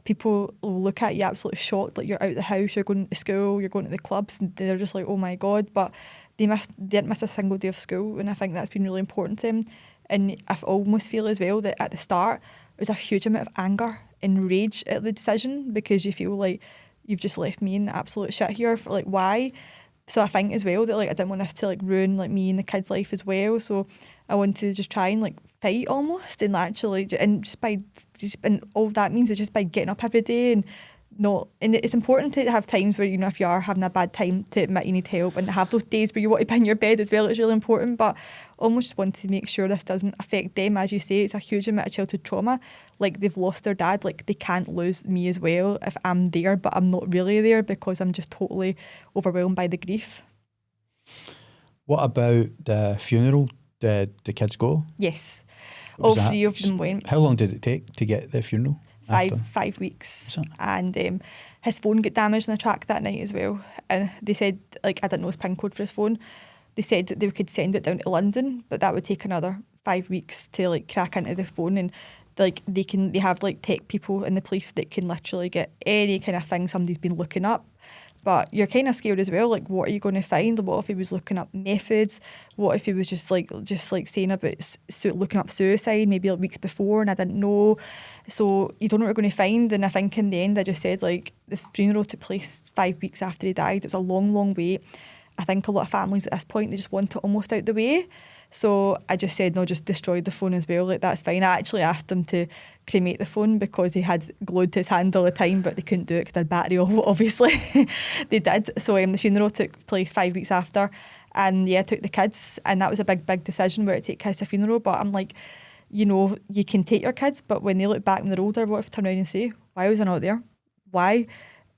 people will look at you absolutely shocked, like you're out of the house, you're going to school, you're going to the clubs, and they're just like, oh my God. But they didn't miss a single day of school, and I think that's been really important to them. And I almost feel as well that at the start there was a huge amount of anger and rage at the decision, because you feel like you've just left me in the absolute shit here, for like why? So I think as well that like I didn't want this to like ruin like me and the kids' life as well. So I wanted to just try and like fight almost, and actually, and and all that means is just by getting up every day and it's important to have times where, you know, if you are having a bad time, to admit you need help, and have those days where you want to be in your bed as well. It's really important, but almost wanted to make sure this doesn't affect them. As you say, it's a huge amount of childhood trauma. Like they've lost their dad, like they can't lose me as well if I'm there, but I'm not really there because I'm just totally overwhelmed by the grief. What about the funeral? Did the kids go? Yes, all 3 of them went. How long did it take to get the funeral? 5 weeks, and his phone got damaged in the track that night as well. And they said, like, I didn't know his PIN code for his phone, they said that they could send it down to London, but that would take another 5 weeks to like crack into the phone. And like they have like tech people in the police that can literally get any kind of thing somebody's been looking up. But you're kind of scared as well. Like, what are you going to find? What if he was looking up methods? What if he was just like saying about looking up suicide maybe like weeks before and I didn't know? So you don't know what you're going to find. And I think in the end, I just said like the funeral took place 5 weeks after he died. It was a long, long wait. I think a lot of families at this point, they just want it almost out the way. So I just said, no, just destroy the phone as well. Like, that's fine. I actually asked them to cremate the phone because he had glued to his hand all the time, but they couldn't do it because their battery, obviously. They did. So the funeral took place 5 weeks after. And yeah, I took the kids. And that was a big, big decision where to take kids to a funeral. But I'm like, you know, you can take your kids, but when they look back when they're older, what if they turn around and say, why was I not there? Why?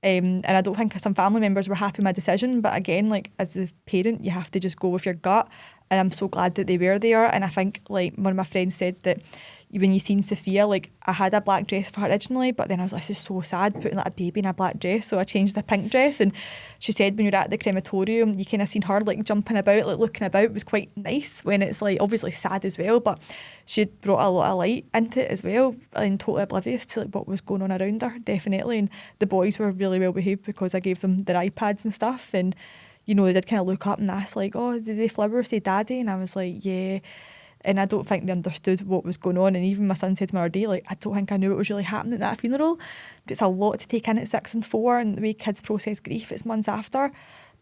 And I don't think some family members were happy with my decision. But again, like as the parent, you have to just go with your gut. And I'm so glad that they were there. And I think like one of my friends said that when you seen Sophia, like I had a black dress for her originally, but then I was like, this is so sad putting like a baby in a black dress. So I changed the pink dress. And she said when you're at the crematorium, you kind of seen her like jumping about, like looking about. It was quite nice when it's like obviously sad as well, but she brought a lot of light into it as well and totally oblivious to like what was going on around her, definitely. And the boys were really well behaved because I gave them their iPads and stuff. And you know, they did kind of look up and ask like, oh, did they flower say daddy? And I was like, yeah. And I don't think they understood what was going on. And even my son said to me the other day, like, I don't think I knew what was really happening at that funeral. But it's a lot to take in at 6 and 4, and the way kids process grief, it's months after.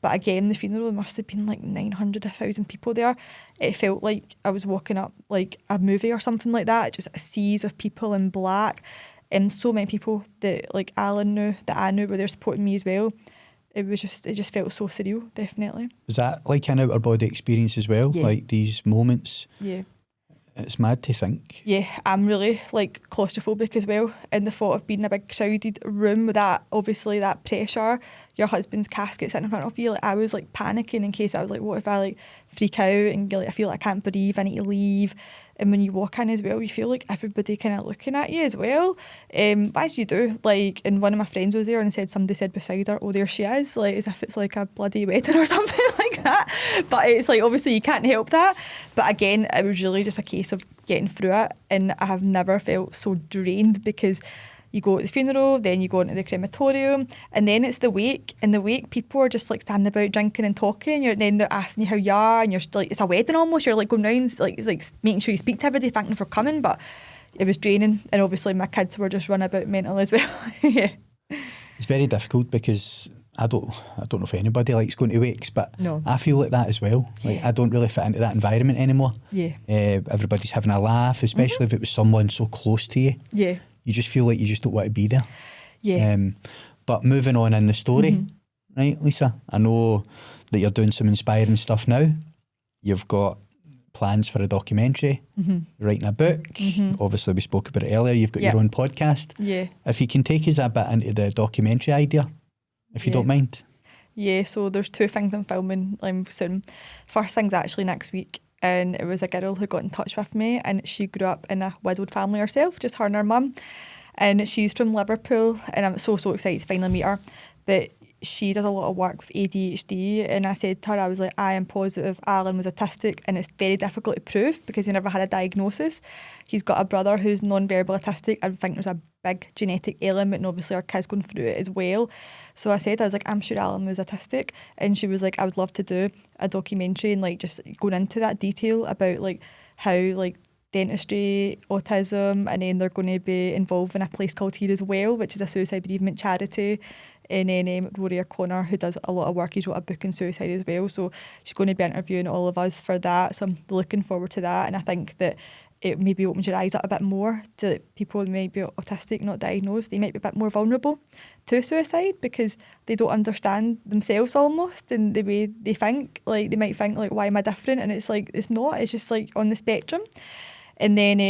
But again, the funeral, there must have been like 900, 1,000 people there. It felt like I was walking up like a movie or something like that, just a seas of people in black. And so many people that like Allan knew, that I knew, were there supporting me as well. It just felt so surreal, definitely. Was that like an outer body experience as well? Yeah. Like these moments? Yeah. It's mad to think. Yeah, I'm really like claustrophobic as well. And the thought of being in a big crowded room with that, obviously that pressure, your husband's casket sitting in front of you, like I was like panicking in case I was like, what if I like freak out and like I feel like I can't breathe, I need to leave. And when you walk in as well, you feel like everybody kind of looking at you as well. As you do. Like, and one of my friends was there and somebody said beside her, oh, there she is, like as if it's like a bloody wedding or something like that. But it's like, obviously you can't help that. But again, it was really just a case of getting through it. And I have never felt so drained because you go to the funeral, then you go into the crematorium, and then it's the wake. In the wake, people are just like standing about drinking and talking. Then they're asking you how you are, and you're like, it's a wedding almost. You're like going round, like it's like making sure you speak to everybody, thanking them for coming. But it was draining, and obviously my kids were just running about mental as well. Yeah, it's very difficult because I don't know if anybody likes going to wakes, but no. I feel like that as well. Like Yeah. I don't really fit into that environment anymore. Yeah, everybody's having a laugh, especially if it was someone so close to you. yeah. You just feel like you just don't want to be there. Yeah. But moving on in the story, right, Lisa? I know that you're doing some inspiring stuff now. You've got plans for a documentary, writing a book. Obviously, we spoke about it earlier. You've got your own podcast. Yeah. If you can take us a bit into the documentary idea, if you don't mind. Yeah, so there's 2 things I'm filming soon. First thing's actually next week. And it was a girl who got in touch with me, and she grew up in a widowed family herself, just her and her mum. And she's from Liverpool, and I'm so excited to finally meet her. But she does a lot of work with ADHD, and I said to her, I was like, I am positive Allan was autistic, and it's very difficult to prove because he never had a diagnosis. He's got a brother who's non-verbal autistic. I think there's a big genetic element, and obviously our kid's going through it as well. So I was like, I'm sure Allan was autistic. And she was like, I would love to do a documentary and like just going into that detail about like how like dentistry, autism, and then they're going to be involved in a place called Here as well, which is a suicide bereavement charity. And then Rory O'Connor, who does a lot of work, he's wrote a book on suicide as well. So she's going to be interviewing all of us for that. So I'm looking forward to that. And I think that it maybe opens your eyes up a bit more to people who may be autistic, not diagnosed. They might be a bit more vulnerable to suicide because they don't understand themselves almost and the way they think. Like they might think like, why am I different? And it's like, it's not, it's just like on the spectrum. And then,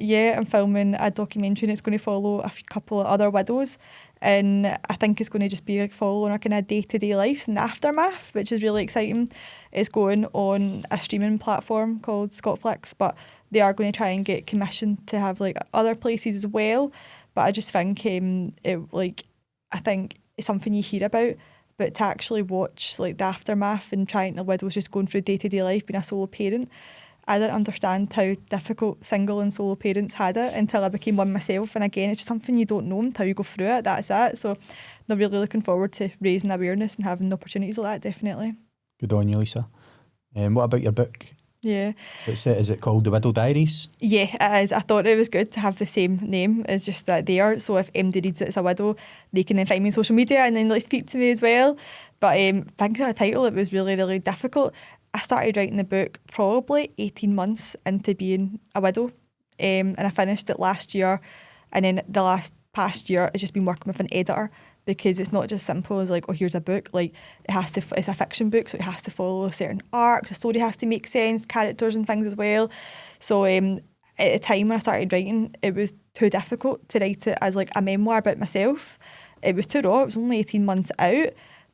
I'm filming a documentary and it's going to follow a couple of other widows. And I think it's going to just be like following our kind of day-to-day lives and the aftermath, which is really exciting. It's going on a streaming platform called Scotflix, but they are going to try and get commissioned to have like other places as well. But I just think I think it's something you hear about, but to actually watch like the aftermath and trying to widows just going through day-to-day life, being a solo parent, I didn't understand how difficult single and solo parents had it until I became one myself. And again, it's just something you don't know until you go through it. That's it. So they're really looking forward to raising awareness and having opportunities like that, definitely. Good on you, Lisa. What about your book? Yeah. Is it called The Widow Diaries? Yeah, it is. I thought it was good to have the same name as just that there. So if MD reads it as a widow, they can then find me on social media and then like speak to me as well. But thinking of a title, it was really, really difficult. I started writing the book probably 18 months into being a widow, and I finished it last year. And then the past year, it's just been working with an editor, because it's not just simple as like, oh, here's a book. Like it's a fiction book, so it has to follow certain arcs. The story has to make sense, characters and things as well. So at the time when I started writing, it was too difficult to write it as like a memoir about myself. It was too raw. It was only 18 months out.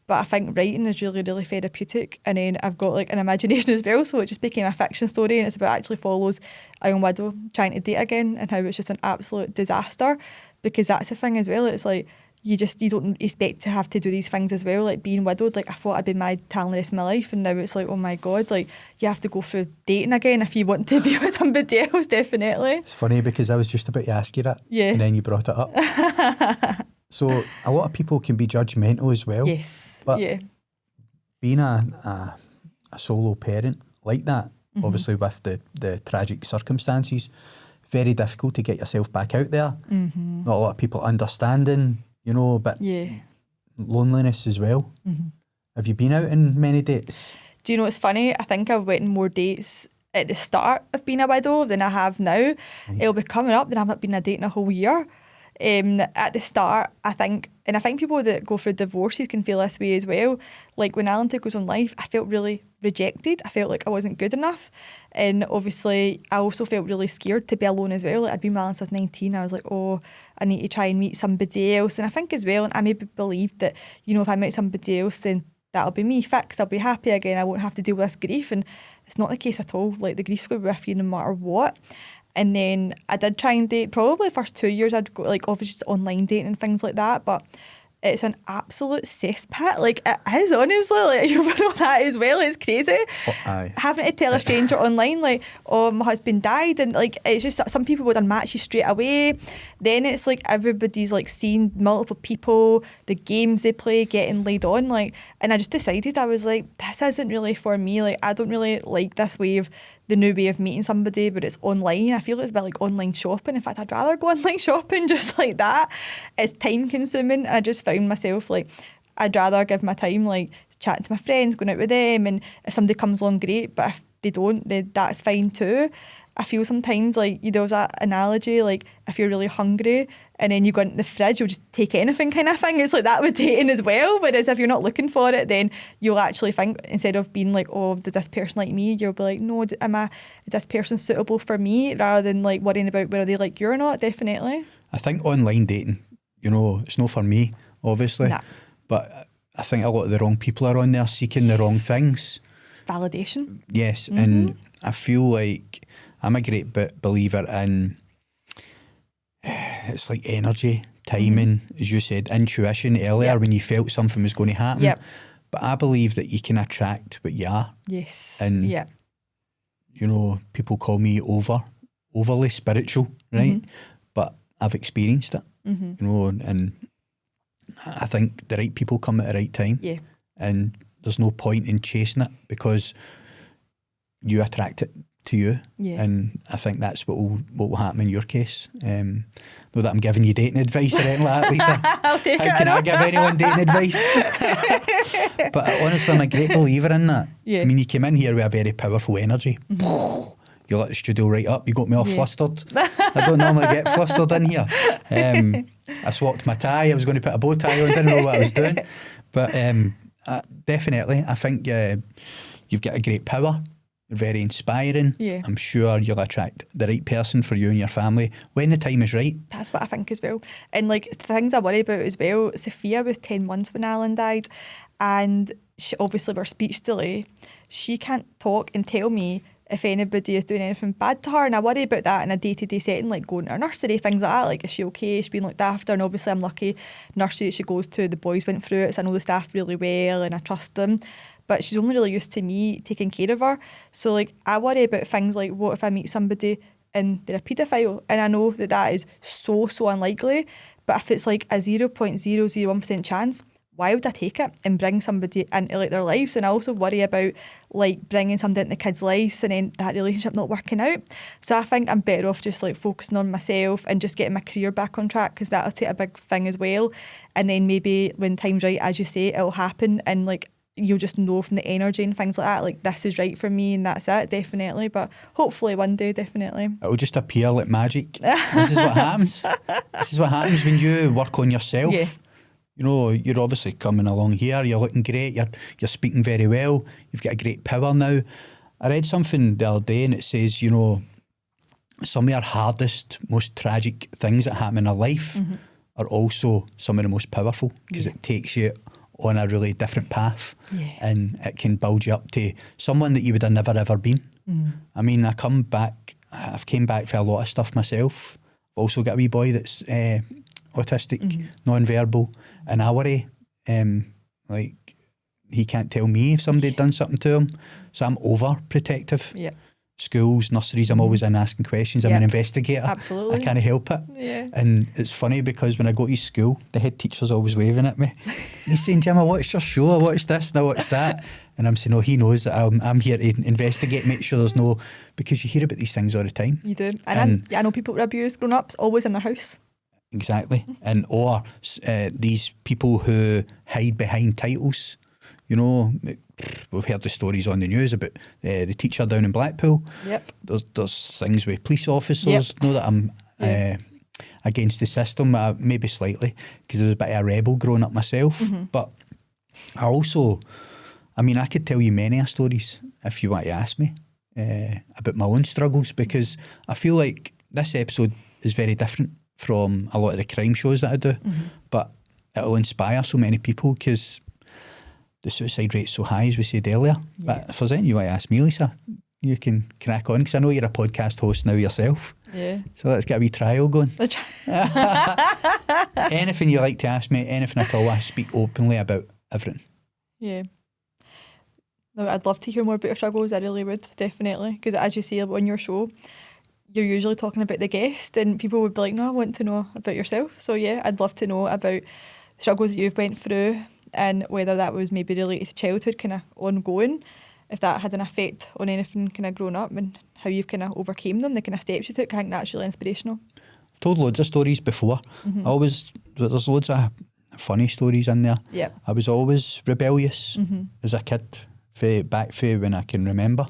But I think writing is really, really therapeutic. And then I've got like an imagination as well. So it just became a fiction story, and it's about actually follows a young widow trying to date again and how it's just an absolute disaster. Because that's the thing as well. It's like you don't expect to have to do these things as well. Like being widowed, like I thought I'd been married the rest of my life, and now it's like, oh my God, like you have to go through dating again if you want to be with somebody else, definitely. It's funny because I was just about to ask you that. Yeah. And then you brought it up. So a lot of people can be judgmental as well. Yes. But yeah. being a solo parent like that, obviously with the tragic circumstances, very difficult to get yourself back out there. Not a lot of people understanding, but loneliness as well. Have you been out in many dates? Do you know what's funny? I think I've went on more dates at the start of being a widow than I have now. Right. It'll be coming up that I've not been a date in a whole year. At the start, I think people that go through divorces can feel this way as well. Like when Allan took us on life, I felt really rejected. I felt like I wasn't good enough. And obviously, I also felt really scared to be alone as well. Like I'd been with Allan since 19. I was like, oh, I need to try and meet somebody else. And I think as well, and I maybe believed that, if I met somebody else, then that'll be me fixed. I'll be happy again. I won't have to deal with this grief. And it's not the case at all. Like the grief's going to be with you no matter what. And then I did try and date, probably the first 2 years I'd go, like obviously just online dating and things like that, but it's an absolute cesspit. Like it is, honestly, like you know that as well. It's crazy. Having to tell a stranger online like, oh, my husband died, and like it's just that some people would unmatch you straight away. Then it's like everybody's like seeing multiple people, the games they play, getting laid on, like, and I just decided, I was like, this isn't really for me. Like I don't really like this way of the new way of meeting somebody, but it's online. I feel it's a bit like online shopping. In fact, I'd rather go online shopping just like that. It's time consuming, and I just found myself like I'd rather give my time like chatting to my friends, going out with them, and if somebody comes along, great, but if they don't, then that's fine too. I feel sometimes like there was that analogy, like if you're really hungry and then you go into the fridge, you'll just take anything kind of thing. It's like that with dating as well. Whereas if you're not looking for it, then you'll actually think, instead of being like, oh, does this person like me? You'll be like, no, is this person suitable for me? Rather than like worrying about whether they like you or not, definitely. I think online dating, it's not for me, obviously. Nah. But I think a lot of the wrong people are on there seeking the wrong things. It's validation. Yes, and I feel like I'm a great believer in it's like energy, timing, as you said, intuition earlier when you felt something was going to happen. Yep. But I believe that you can attract what you are. Yes. And people call me overly spiritual, right? But I've experienced it. And I think the right people come at the right time. Yeah. And there's no point in chasing it because you attract it to you. Yeah. And I think that's what will happen in your case. Not that I'm giving you dating advice or anything like that, Lisa. I'll take How can I give anyone dating advice? But honestly, I'm a great believer in that. Yeah. I mean, you came in here with a very powerful energy. You lit the studio right up. You got me all flustered. I don't normally get flustered in here. I swapped my tie. I was going to put a bow tie on. Didn't know what I was doing. But definitely, I think you've got a great power. You're very inspiring. Yeah. I'm sure you'll attract the right person for you and your family when the time is right. That's what I think as well. And like the things I worry about as well, Sophia was 10 months when Allan died, and she, obviously with her speech delay, she can't talk and tell me if anybody is doing anything bad to her, and I worry about that in a day-to-day setting, like going to her nursery, things like that, like is she okay, is she being looked after? And obviously I'm lucky, nursery that she goes to, the boys went through it, so I know the staff really well and I trust them, but she's only really used to me taking care of her. So like I worry about things like, what if I meet somebody and they're a paedophile, and I know that that is so unlikely, but if it's like a 0.001% chance, why would I take it and bring somebody into like their lives? And I also worry about like bringing somebody into kids' lives and then that relationship not working out. So I think I'm better off just like focusing on myself and just getting my career back on track, because that'll take a big thing as well. And then maybe when time's right, as you say, it'll happen, and like you'll just know from the energy and things like that, like this is right for me and that's it, definitely. But hopefully one day, definitely. It'll just appear like magic. This is what happens. This is what happens when you work on yourself. Yeah. You know, you're obviously coming along here, you're looking great, you're speaking very well, you've got a great power now. I read something the other day and it says, you know, some of your hardest, most tragic things that happen in our life are also some of the most powerful, because it takes you on a really different path, and it can build you up to someone that you would have never ever been. I mean, I've came back for a lot of stuff myself. I've also got a wee boy that's autistic, non-verbal, and I worry, like, he can't tell me if somebody had done something to him, so I'm overprotective. Schools, nurseries, I'm always in asking questions. I'm an investigator. Absolutely. I can't help it. And it's funny because when I go to school, the head teacher's always waving at me. He's saying, Jim, I watched your show, I watched this and I watched that. And I'm saying, oh, he knows that I'm here to investigate, make sure there's no... Because you hear about these things all the time. You do. And I know people who are abused grown ups, always in their house. Exactly. And or these people who hide behind titles. You know, we've heard the stories on the news about the teacher down in Blackpool. There's things with police officers. Know that I'm against the system, maybe slightly, because I was a bit of a rebel growing up myself. But I also, I mean, I could tell you many stories if you want to ask me about my own struggles, because I feel like this episode is very different from a lot of the crime shows that I do, but it'll inspire so many people because the suicide rate's so high, as we said earlier. But if there's anything you want to ask me, Lisa, you can crack on, because I know you're a podcast host now yourself. So let's get a wee trial going. Anything you like to ask me, anything at all, I speak openly about everything. No, I'd love to hear more about your struggles, I really would, definitely. Because as you say on your show, you're usually talking about the guest and people would be like, no, I want to know about yourself. So yeah, I'd love to know about struggles that you've went through, and whether that was maybe related to childhood, kind of ongoing, if that had an effect on anything kind of growing up, and how you've kind of overcame them, the kind of steps you took. I think that's really inspirational. I've told loads of stories before. There's loads of funny stories in there. I was always rebellious as a kid, back when I can remember.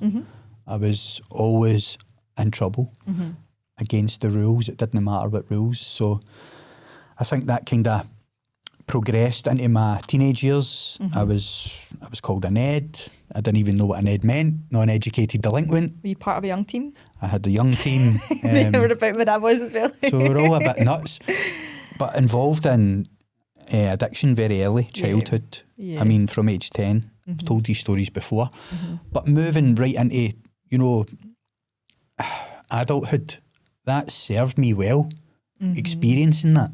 I was always in trouble against the rules. It didn't matter what rules. So I think that kind of progressed into my teenage years. I was called a Ned. I didn't even know what a Ned meant. Non-educated delinquent. Were you part of a young team? I had the young team. They were about what I was as well. So we're all a bit nuts, but involved in addiction very early, childhood. I mean, from age 10. I've told these stories before. But moving right into, you know, adulthood, that served me well. Experiencing that,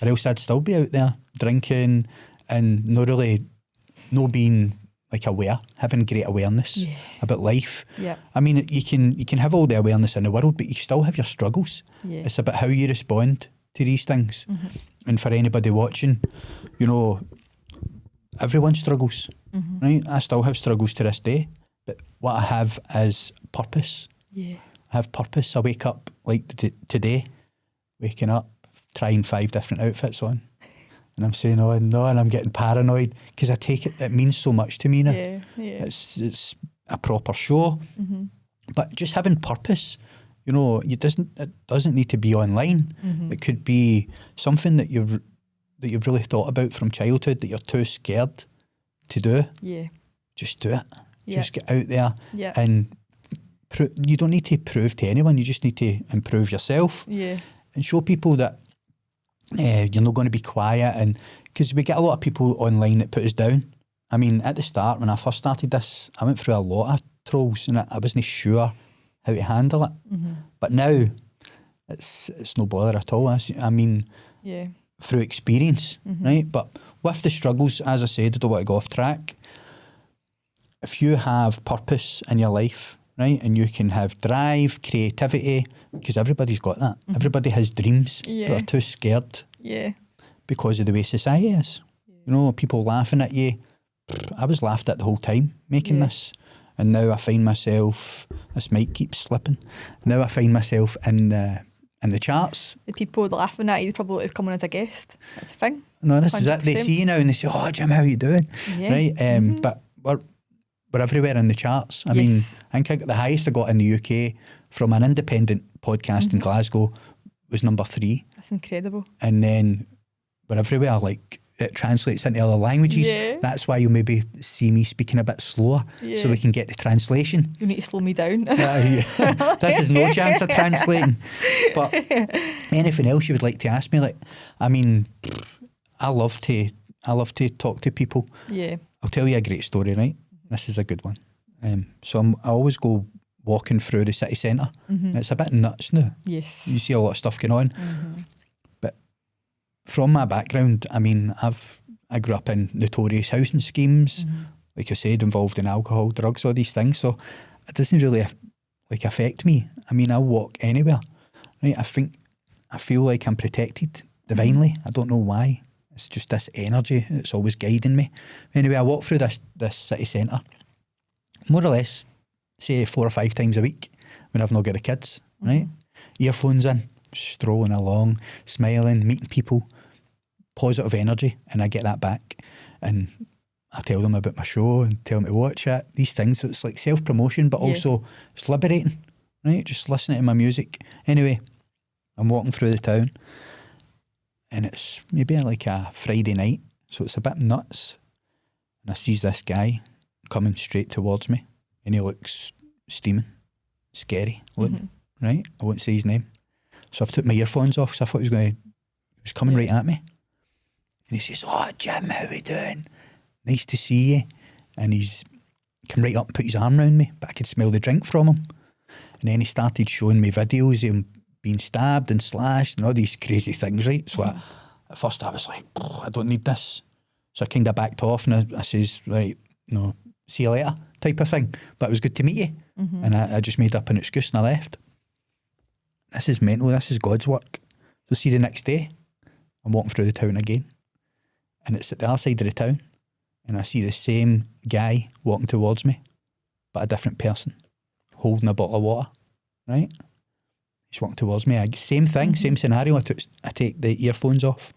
or else I'd still be out there drinking and not being like aware, having great awareness about life. I mean, you can have all the awareness in the world, but you still have your struggles. It's about how you respond to these things. And for anybody watching, you know, everyone struggles, right? I still have struggles to this day, but what I have is purpose. I have purpose. I wake up like today, waking up, trying 5 different outfits on, and I'm saying, oh no, and I'm getting paranoid because I take it means so much to me now. It's a proper show, but just having purpose, you know, it doesn't need to be online. It could be something that you've really thought about from childhood that you're too scared to do. Just do it. Just get out there and you don't need to prove to anyone. You just need to improve yourself. And show people that you're not going to be quiet, and because we get a lot of people online that put us down. I mean, at the start when I first started this, I went through a lot of trolls, and I wasn't sure how to handle it. But now it's no bother at all. I mean, Yeah. through experience, right? But with the struggles, as I said, I don't want to go off track. If you have purpose in your life, right, and you can have drive, creativity, because everybody's got that. Everybody has dreams, Yeah. but they're too scared Yeah. because of the way society is. You know, people laughing at you. I was laughed at the whole time making this. And now I find myself, this mic keeps slipping, now I find myself in the charts. The people that laughing at you probably have come on as a guest. That's the thing. No, this is it. They 100%. see you now and they say, oh, Jim, how you doing? Yeah. Right? But we're everywhere in the charts. I mean, I think the highest I got in the UK from an independent podcast in Glasgow was number 3. That's incredible. And then we're everywhere, like it translates into other languages. Yeah. That's why you'll maybe see me speaking a bit slower so we can get the translation. You need to slow me down. This is no chance of translating. But anything else you would like to ask me? Like, I mean, I love to talk to people. Yeah. I'll tell you a great story, right? This is a good one. So I always go walking through the city centre. It's a bit nuts now. Yes. You see a lot of stuff going on. But from my background, I mean, I grew up in notorious housing schemes, like I said, involved in alcohol, drugs, all these things. So it doesn't really affect me. I mean, I'll walk anywhere. Right? I feel like I'm protected divinely. I don't know why. It's just this energy. It's always guiding me. Anyway, I walk through this city centre, more or less, say 4 or 5 times a week when I've not got the kids, right? Earphones in, strolling along, smiling, meeting people, positive energy, and I get that back. And I tell them about my show and tell them to watch it, these things. So it's like self-promotion, but also it's liberating, right? Just listening to my music. Anyway, I'm walking through the town and it's maybe like a Friday night, so it's a bit nuts. And I sees this guy coming straight towards me and he looks steaming, scary looking, right? I won't say his name. So I've took my earphones off because I thought he was coming right at me. And he says, oh, Jim, how we doing? Nice to see you. And he's come right up and put his arm around me, but I could smell the drink from him. And then he started showing me videos of him being stabbed and slashed and all these crazy things, right? So at first I was like, I don't need this. So I kind of backed off and I says, right, no, see you later type of thing. But it was good to meet you. And I just made up an excuse and I left. This is mental. This is God's work. So see, the next day, I'm walking through the town again. And it's at the other side of the town. And I see the same guy walking towards me, but a different person, holding a bottle of water, right? He's walking towards me. Same thing, same scenario. I take the earphones off.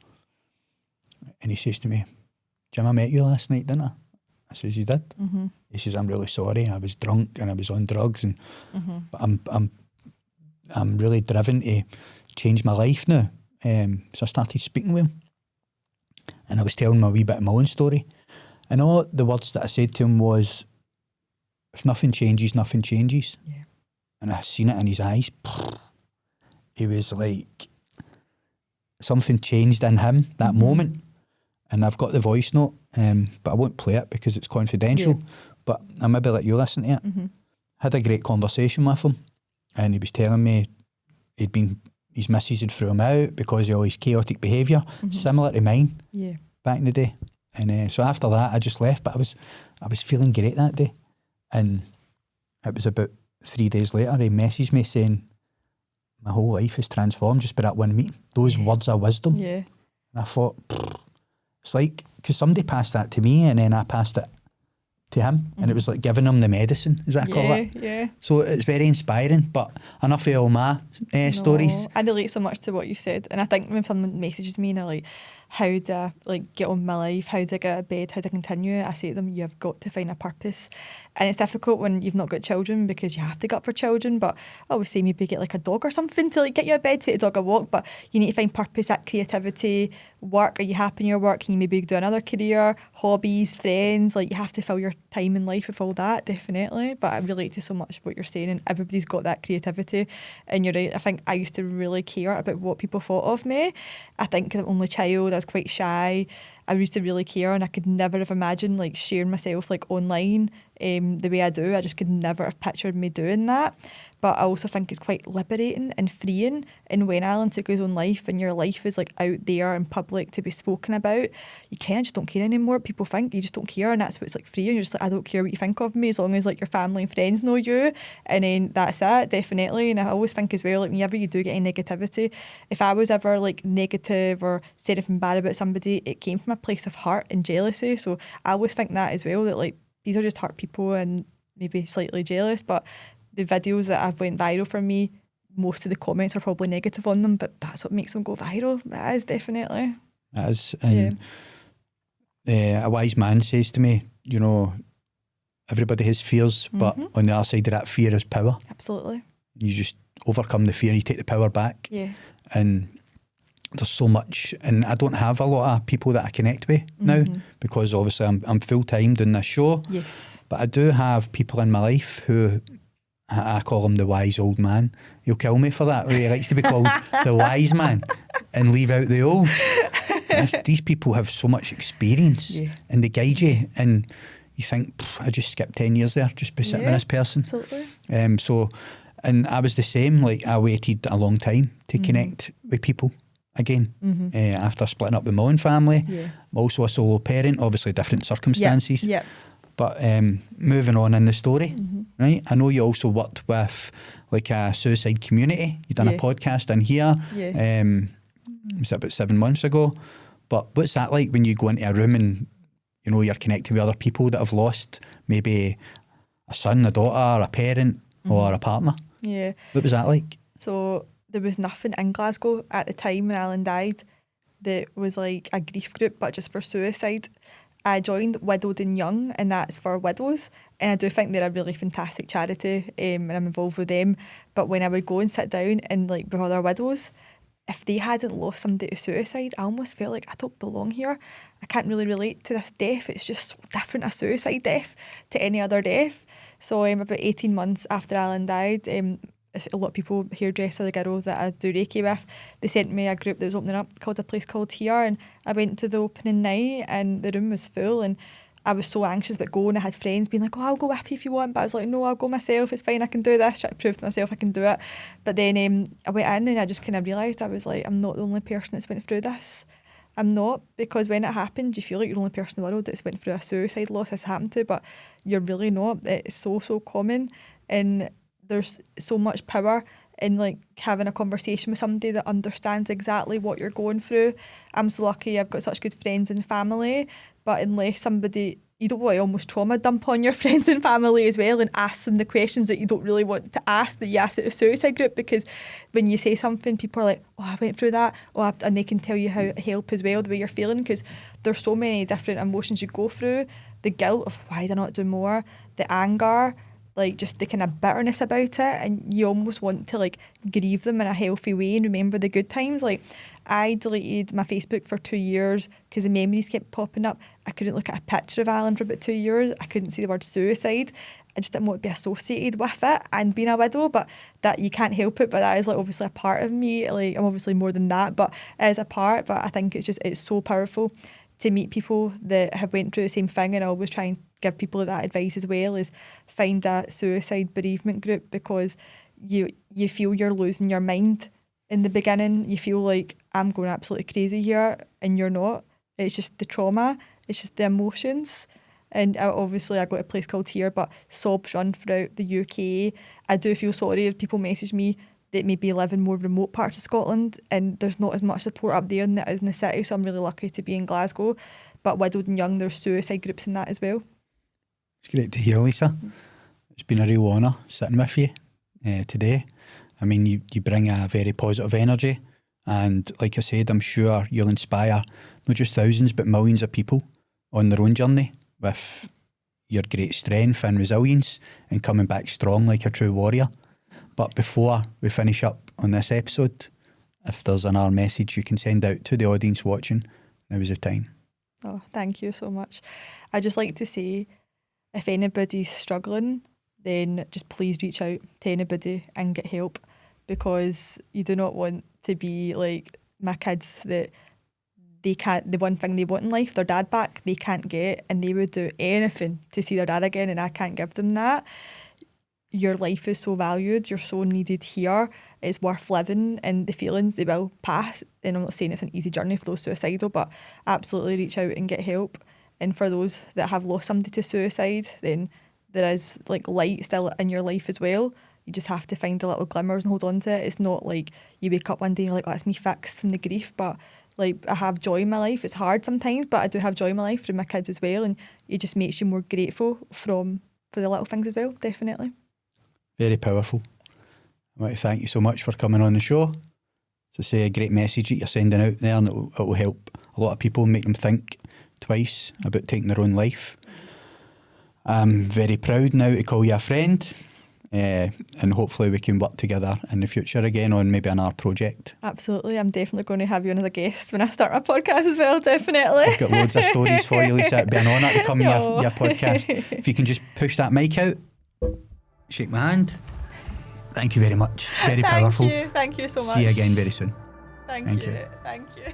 And he says to me, Jim, I met you last night, didn't I? I says, you did? He says, I'm really sorry. I was drunk and I was on drugs. And but I'm really driven to change my life now. So I started speaking with him. And I was telling him a wee bit of my own story. And all the words that I said to him was, if nothing changes, nothing changes. Yeah. And I seen it in his eyes. He was like, something changed in him that moment. And I've got the voice note, but I won't play it because it's confidential. Yeah. But I maybe let you listen to it. Had a great conversation with him. And he was telling me his missus had threw him out because of all his chaotic behaviour, similar to mine back in the day. And so after that, I just left. But I was feeling great that day. And it was about 3 days later, he messaged me saying, my whole life is transformed just by that one meeting. Those words of wisdom. Yeah. And I thought, it's like, because somebody passed that to me and then I passed it to him. And it was like giving him the medicine, as I call it. Yeah. So it's very inspiring. But enough of all my stories. I relate so much to what you said. And I think when someone messages me and they're like, how do I get on with my life? How do I get out of bed? How do I continue? I say to them, you've got to find a purpose. And it's difficult when you've not got children because you have to get up for children. But I always say maybe get like a dog or something to like get you out of bed, take the dog a walk. But you need to find purpose, that creativity, work, are you happy in your work? Can you maybe do another career, hobbies, friends? Like, you have to fill your time in life with all that, definitely. But I relate to so much what you're saying, and everybody's got that creativity. And you're right, I think I used to really care about what people thought of me. I think as an only child, I was quite shy. I used to really care, and I could never have imagined like sharing myself like online the way I do. I just could never have pictured me doing that. But I also think it's quite liberating and freeing. And when Allan took his own life, and your life is like out there in public to be spoken about, you kind of just don't care anymore what people think. You just don't care, and that's what's like free. And you're just like, I don't care what you think of me, as long as like your family and friends know you, and then that's it, definitely. And I always think as well, like whenever you do get any negativity, if I was ever like negative or said anything bad about somebody, it came from a place of hurt and jealousy. So I always think that as well, that like these are just hurt people and maybe slightly jealous. But the videos that have went viral for me, most of the comments are probably negative on them, but that's what makes them go viral. That is definitely. That is. And a wise man says to me, you know, everybody has fears, but on the other side of that fear is power. Absolutely. You just overcome the fear, you take the power back. Yeah. And there's so much, and I don't have a lot of people that I connect with now, because obviously I'm full-time doing this show. Yes. But I do have people in my life who, I call him the wise old man. He'll kill me for that. He likes to be called the wise man and leave out the old. These people have so much experience, and they guide you, and you think, I just skipped 10 years there just by sitting with this person. Absolutely. So, and I was the same. Like, I waited a long time to connect with people again, after splitting up with my own family. I'm also a solo parent, obviously different circumstances. Yeah. But moving on in the story, right? I know you also worked with like a suicide community. You done a podcast in here. Was it about 7 months ago? But what's that like when you go into a room and, you know, you're connecting with other people that have lost maybe a son, a daughter, a parent, or a partner? Yeah. What was that like? So there was nothing in Glasgow at the time when Allan died that was like a grief group, but just for suicide. I joined Widowed and Young, and that's for widows, and I do think they're a really fantastic charity, and I'm involved with them. But when I would go and sit down and like with other widows, if they hadn't lost somebody to suicide, I almost felt like I don't belong here. I can't really relate to this death. It's just so different, a suicide death, to any other death. So about 18 months after Allan died, a lot of people, hairdresser, the girl that I do Reiki with, they sent me a group that was opening up called A Place Called Here, and I went to the opening night and the room was full, and I was so anxious about going. I had friends being like, oh, I'll go with you if you want, but I was like, no, I'll go myself, it's fine, I can do this, try to prove to myself I can do it. But then I went in and I just kind of realised, I was like, I'm not the only person that's went through this. I'm not, because when it happens, you feel like you're the only person in the world that's went through a suicide loss has happened to, but you're really not. It's so common, and there's so much power in like having a conversation with somebody that understands exactly what you're going through. I'm so lucky, I've got such good friends and family, but unless somebody, you don't want to almost trauma dump on your friends and family as well and ask them the questions that you don't really want to ask, that you ask at a suicide group, because when you say something, people are like, oh, I went through that, and they can tell you how to help as well, the way you're feeling, because there's so many different emotions you go through. The guilt of why did I not do more, the anger, like just the kind of bitterness about it, and you almost want to like grieve them in a healthy way and remember the good times. Like, I deleted my Facebook for 2 years because the memories kept popping up. I couldn't look at a picture of Allan for about 2 years. I couldn't see the word suicide. I just didn't want to be associated with it and being a widow, but that you can't help it. But that is like obviously a part of me. Like, I'm obviously more than that, but it is a part. But I think it's so powerful to meet people that have went through the same thing, and I always try and give people that advice as well, is find a suicide bereavement group, because you feel you're losing your mind in the beginning. You feel like, I'm going absolutely crazy here, and you're not. It's just the trauma, it's just the emotions. And obviously I got a place called Here, but sobs run throughout the UK. I do feel sorry if people message me that maybe live in more remote parts of Scotland, and there's not as much support up there than there is in the city, so I'm really lucky to be in Glasgow. But Widowed and Young, there's suicide groups in that as well. It's great to hear, Lisa. It's been a real honour sitting with you today. I mean, you bring a very positive energy, and like I said, I'm sure you'll inspire not just thousands but millions of people on their own journey with your great strength and resilience and coming back strong like a true warrior. But before we finish up on this episode, if there's another message you can send out to the audience watching, now is the time. Oh, thank you so much. I just like to say, if anybody's struggling, then just please reach out to anybody and get help, because you do not want to be like my kids, that they can't, the one thing they want in life, their dad back, they can't get, and they would do anything to see their dad again, and I can't give them that. Your life is so valued, you're so needed here, it's worth living, and the feelings, they will pass. And I'm not saying it's an easy journey for those suicidal, but absolutely reach out and get help. And for those that have lost somebody to suicide, then there is like light still in your life as well. You just have to find the little glimmers and hold on to it. It's not like you wake up one day and you're like, oh, that's me fixed from the grief, but like I have joy in my life. It's hard sometimes, but I do have joy in my life through my kids as well, and it just makes you more grateful for the little things as well, definitely. Very powerful. I want to thank you so much for coming on the show. To say a great message that you're sending out there, and it will help a lot of people, make them think twice about taking their own life. I'm very proud now to call you a friend, and hopefully we can work together in the future again on maybe another project. Absolutely. I'm definitely going to have you on as a guest when I start my podcast as well, definitely. I've got loads of stories for you, Lisa. It'd be an honour to come on your podcast. If you can just push that mic out, shake my hand. Thank you very much. Very powerful. Thank you so much. See you again very soon. Thank you. Thank you.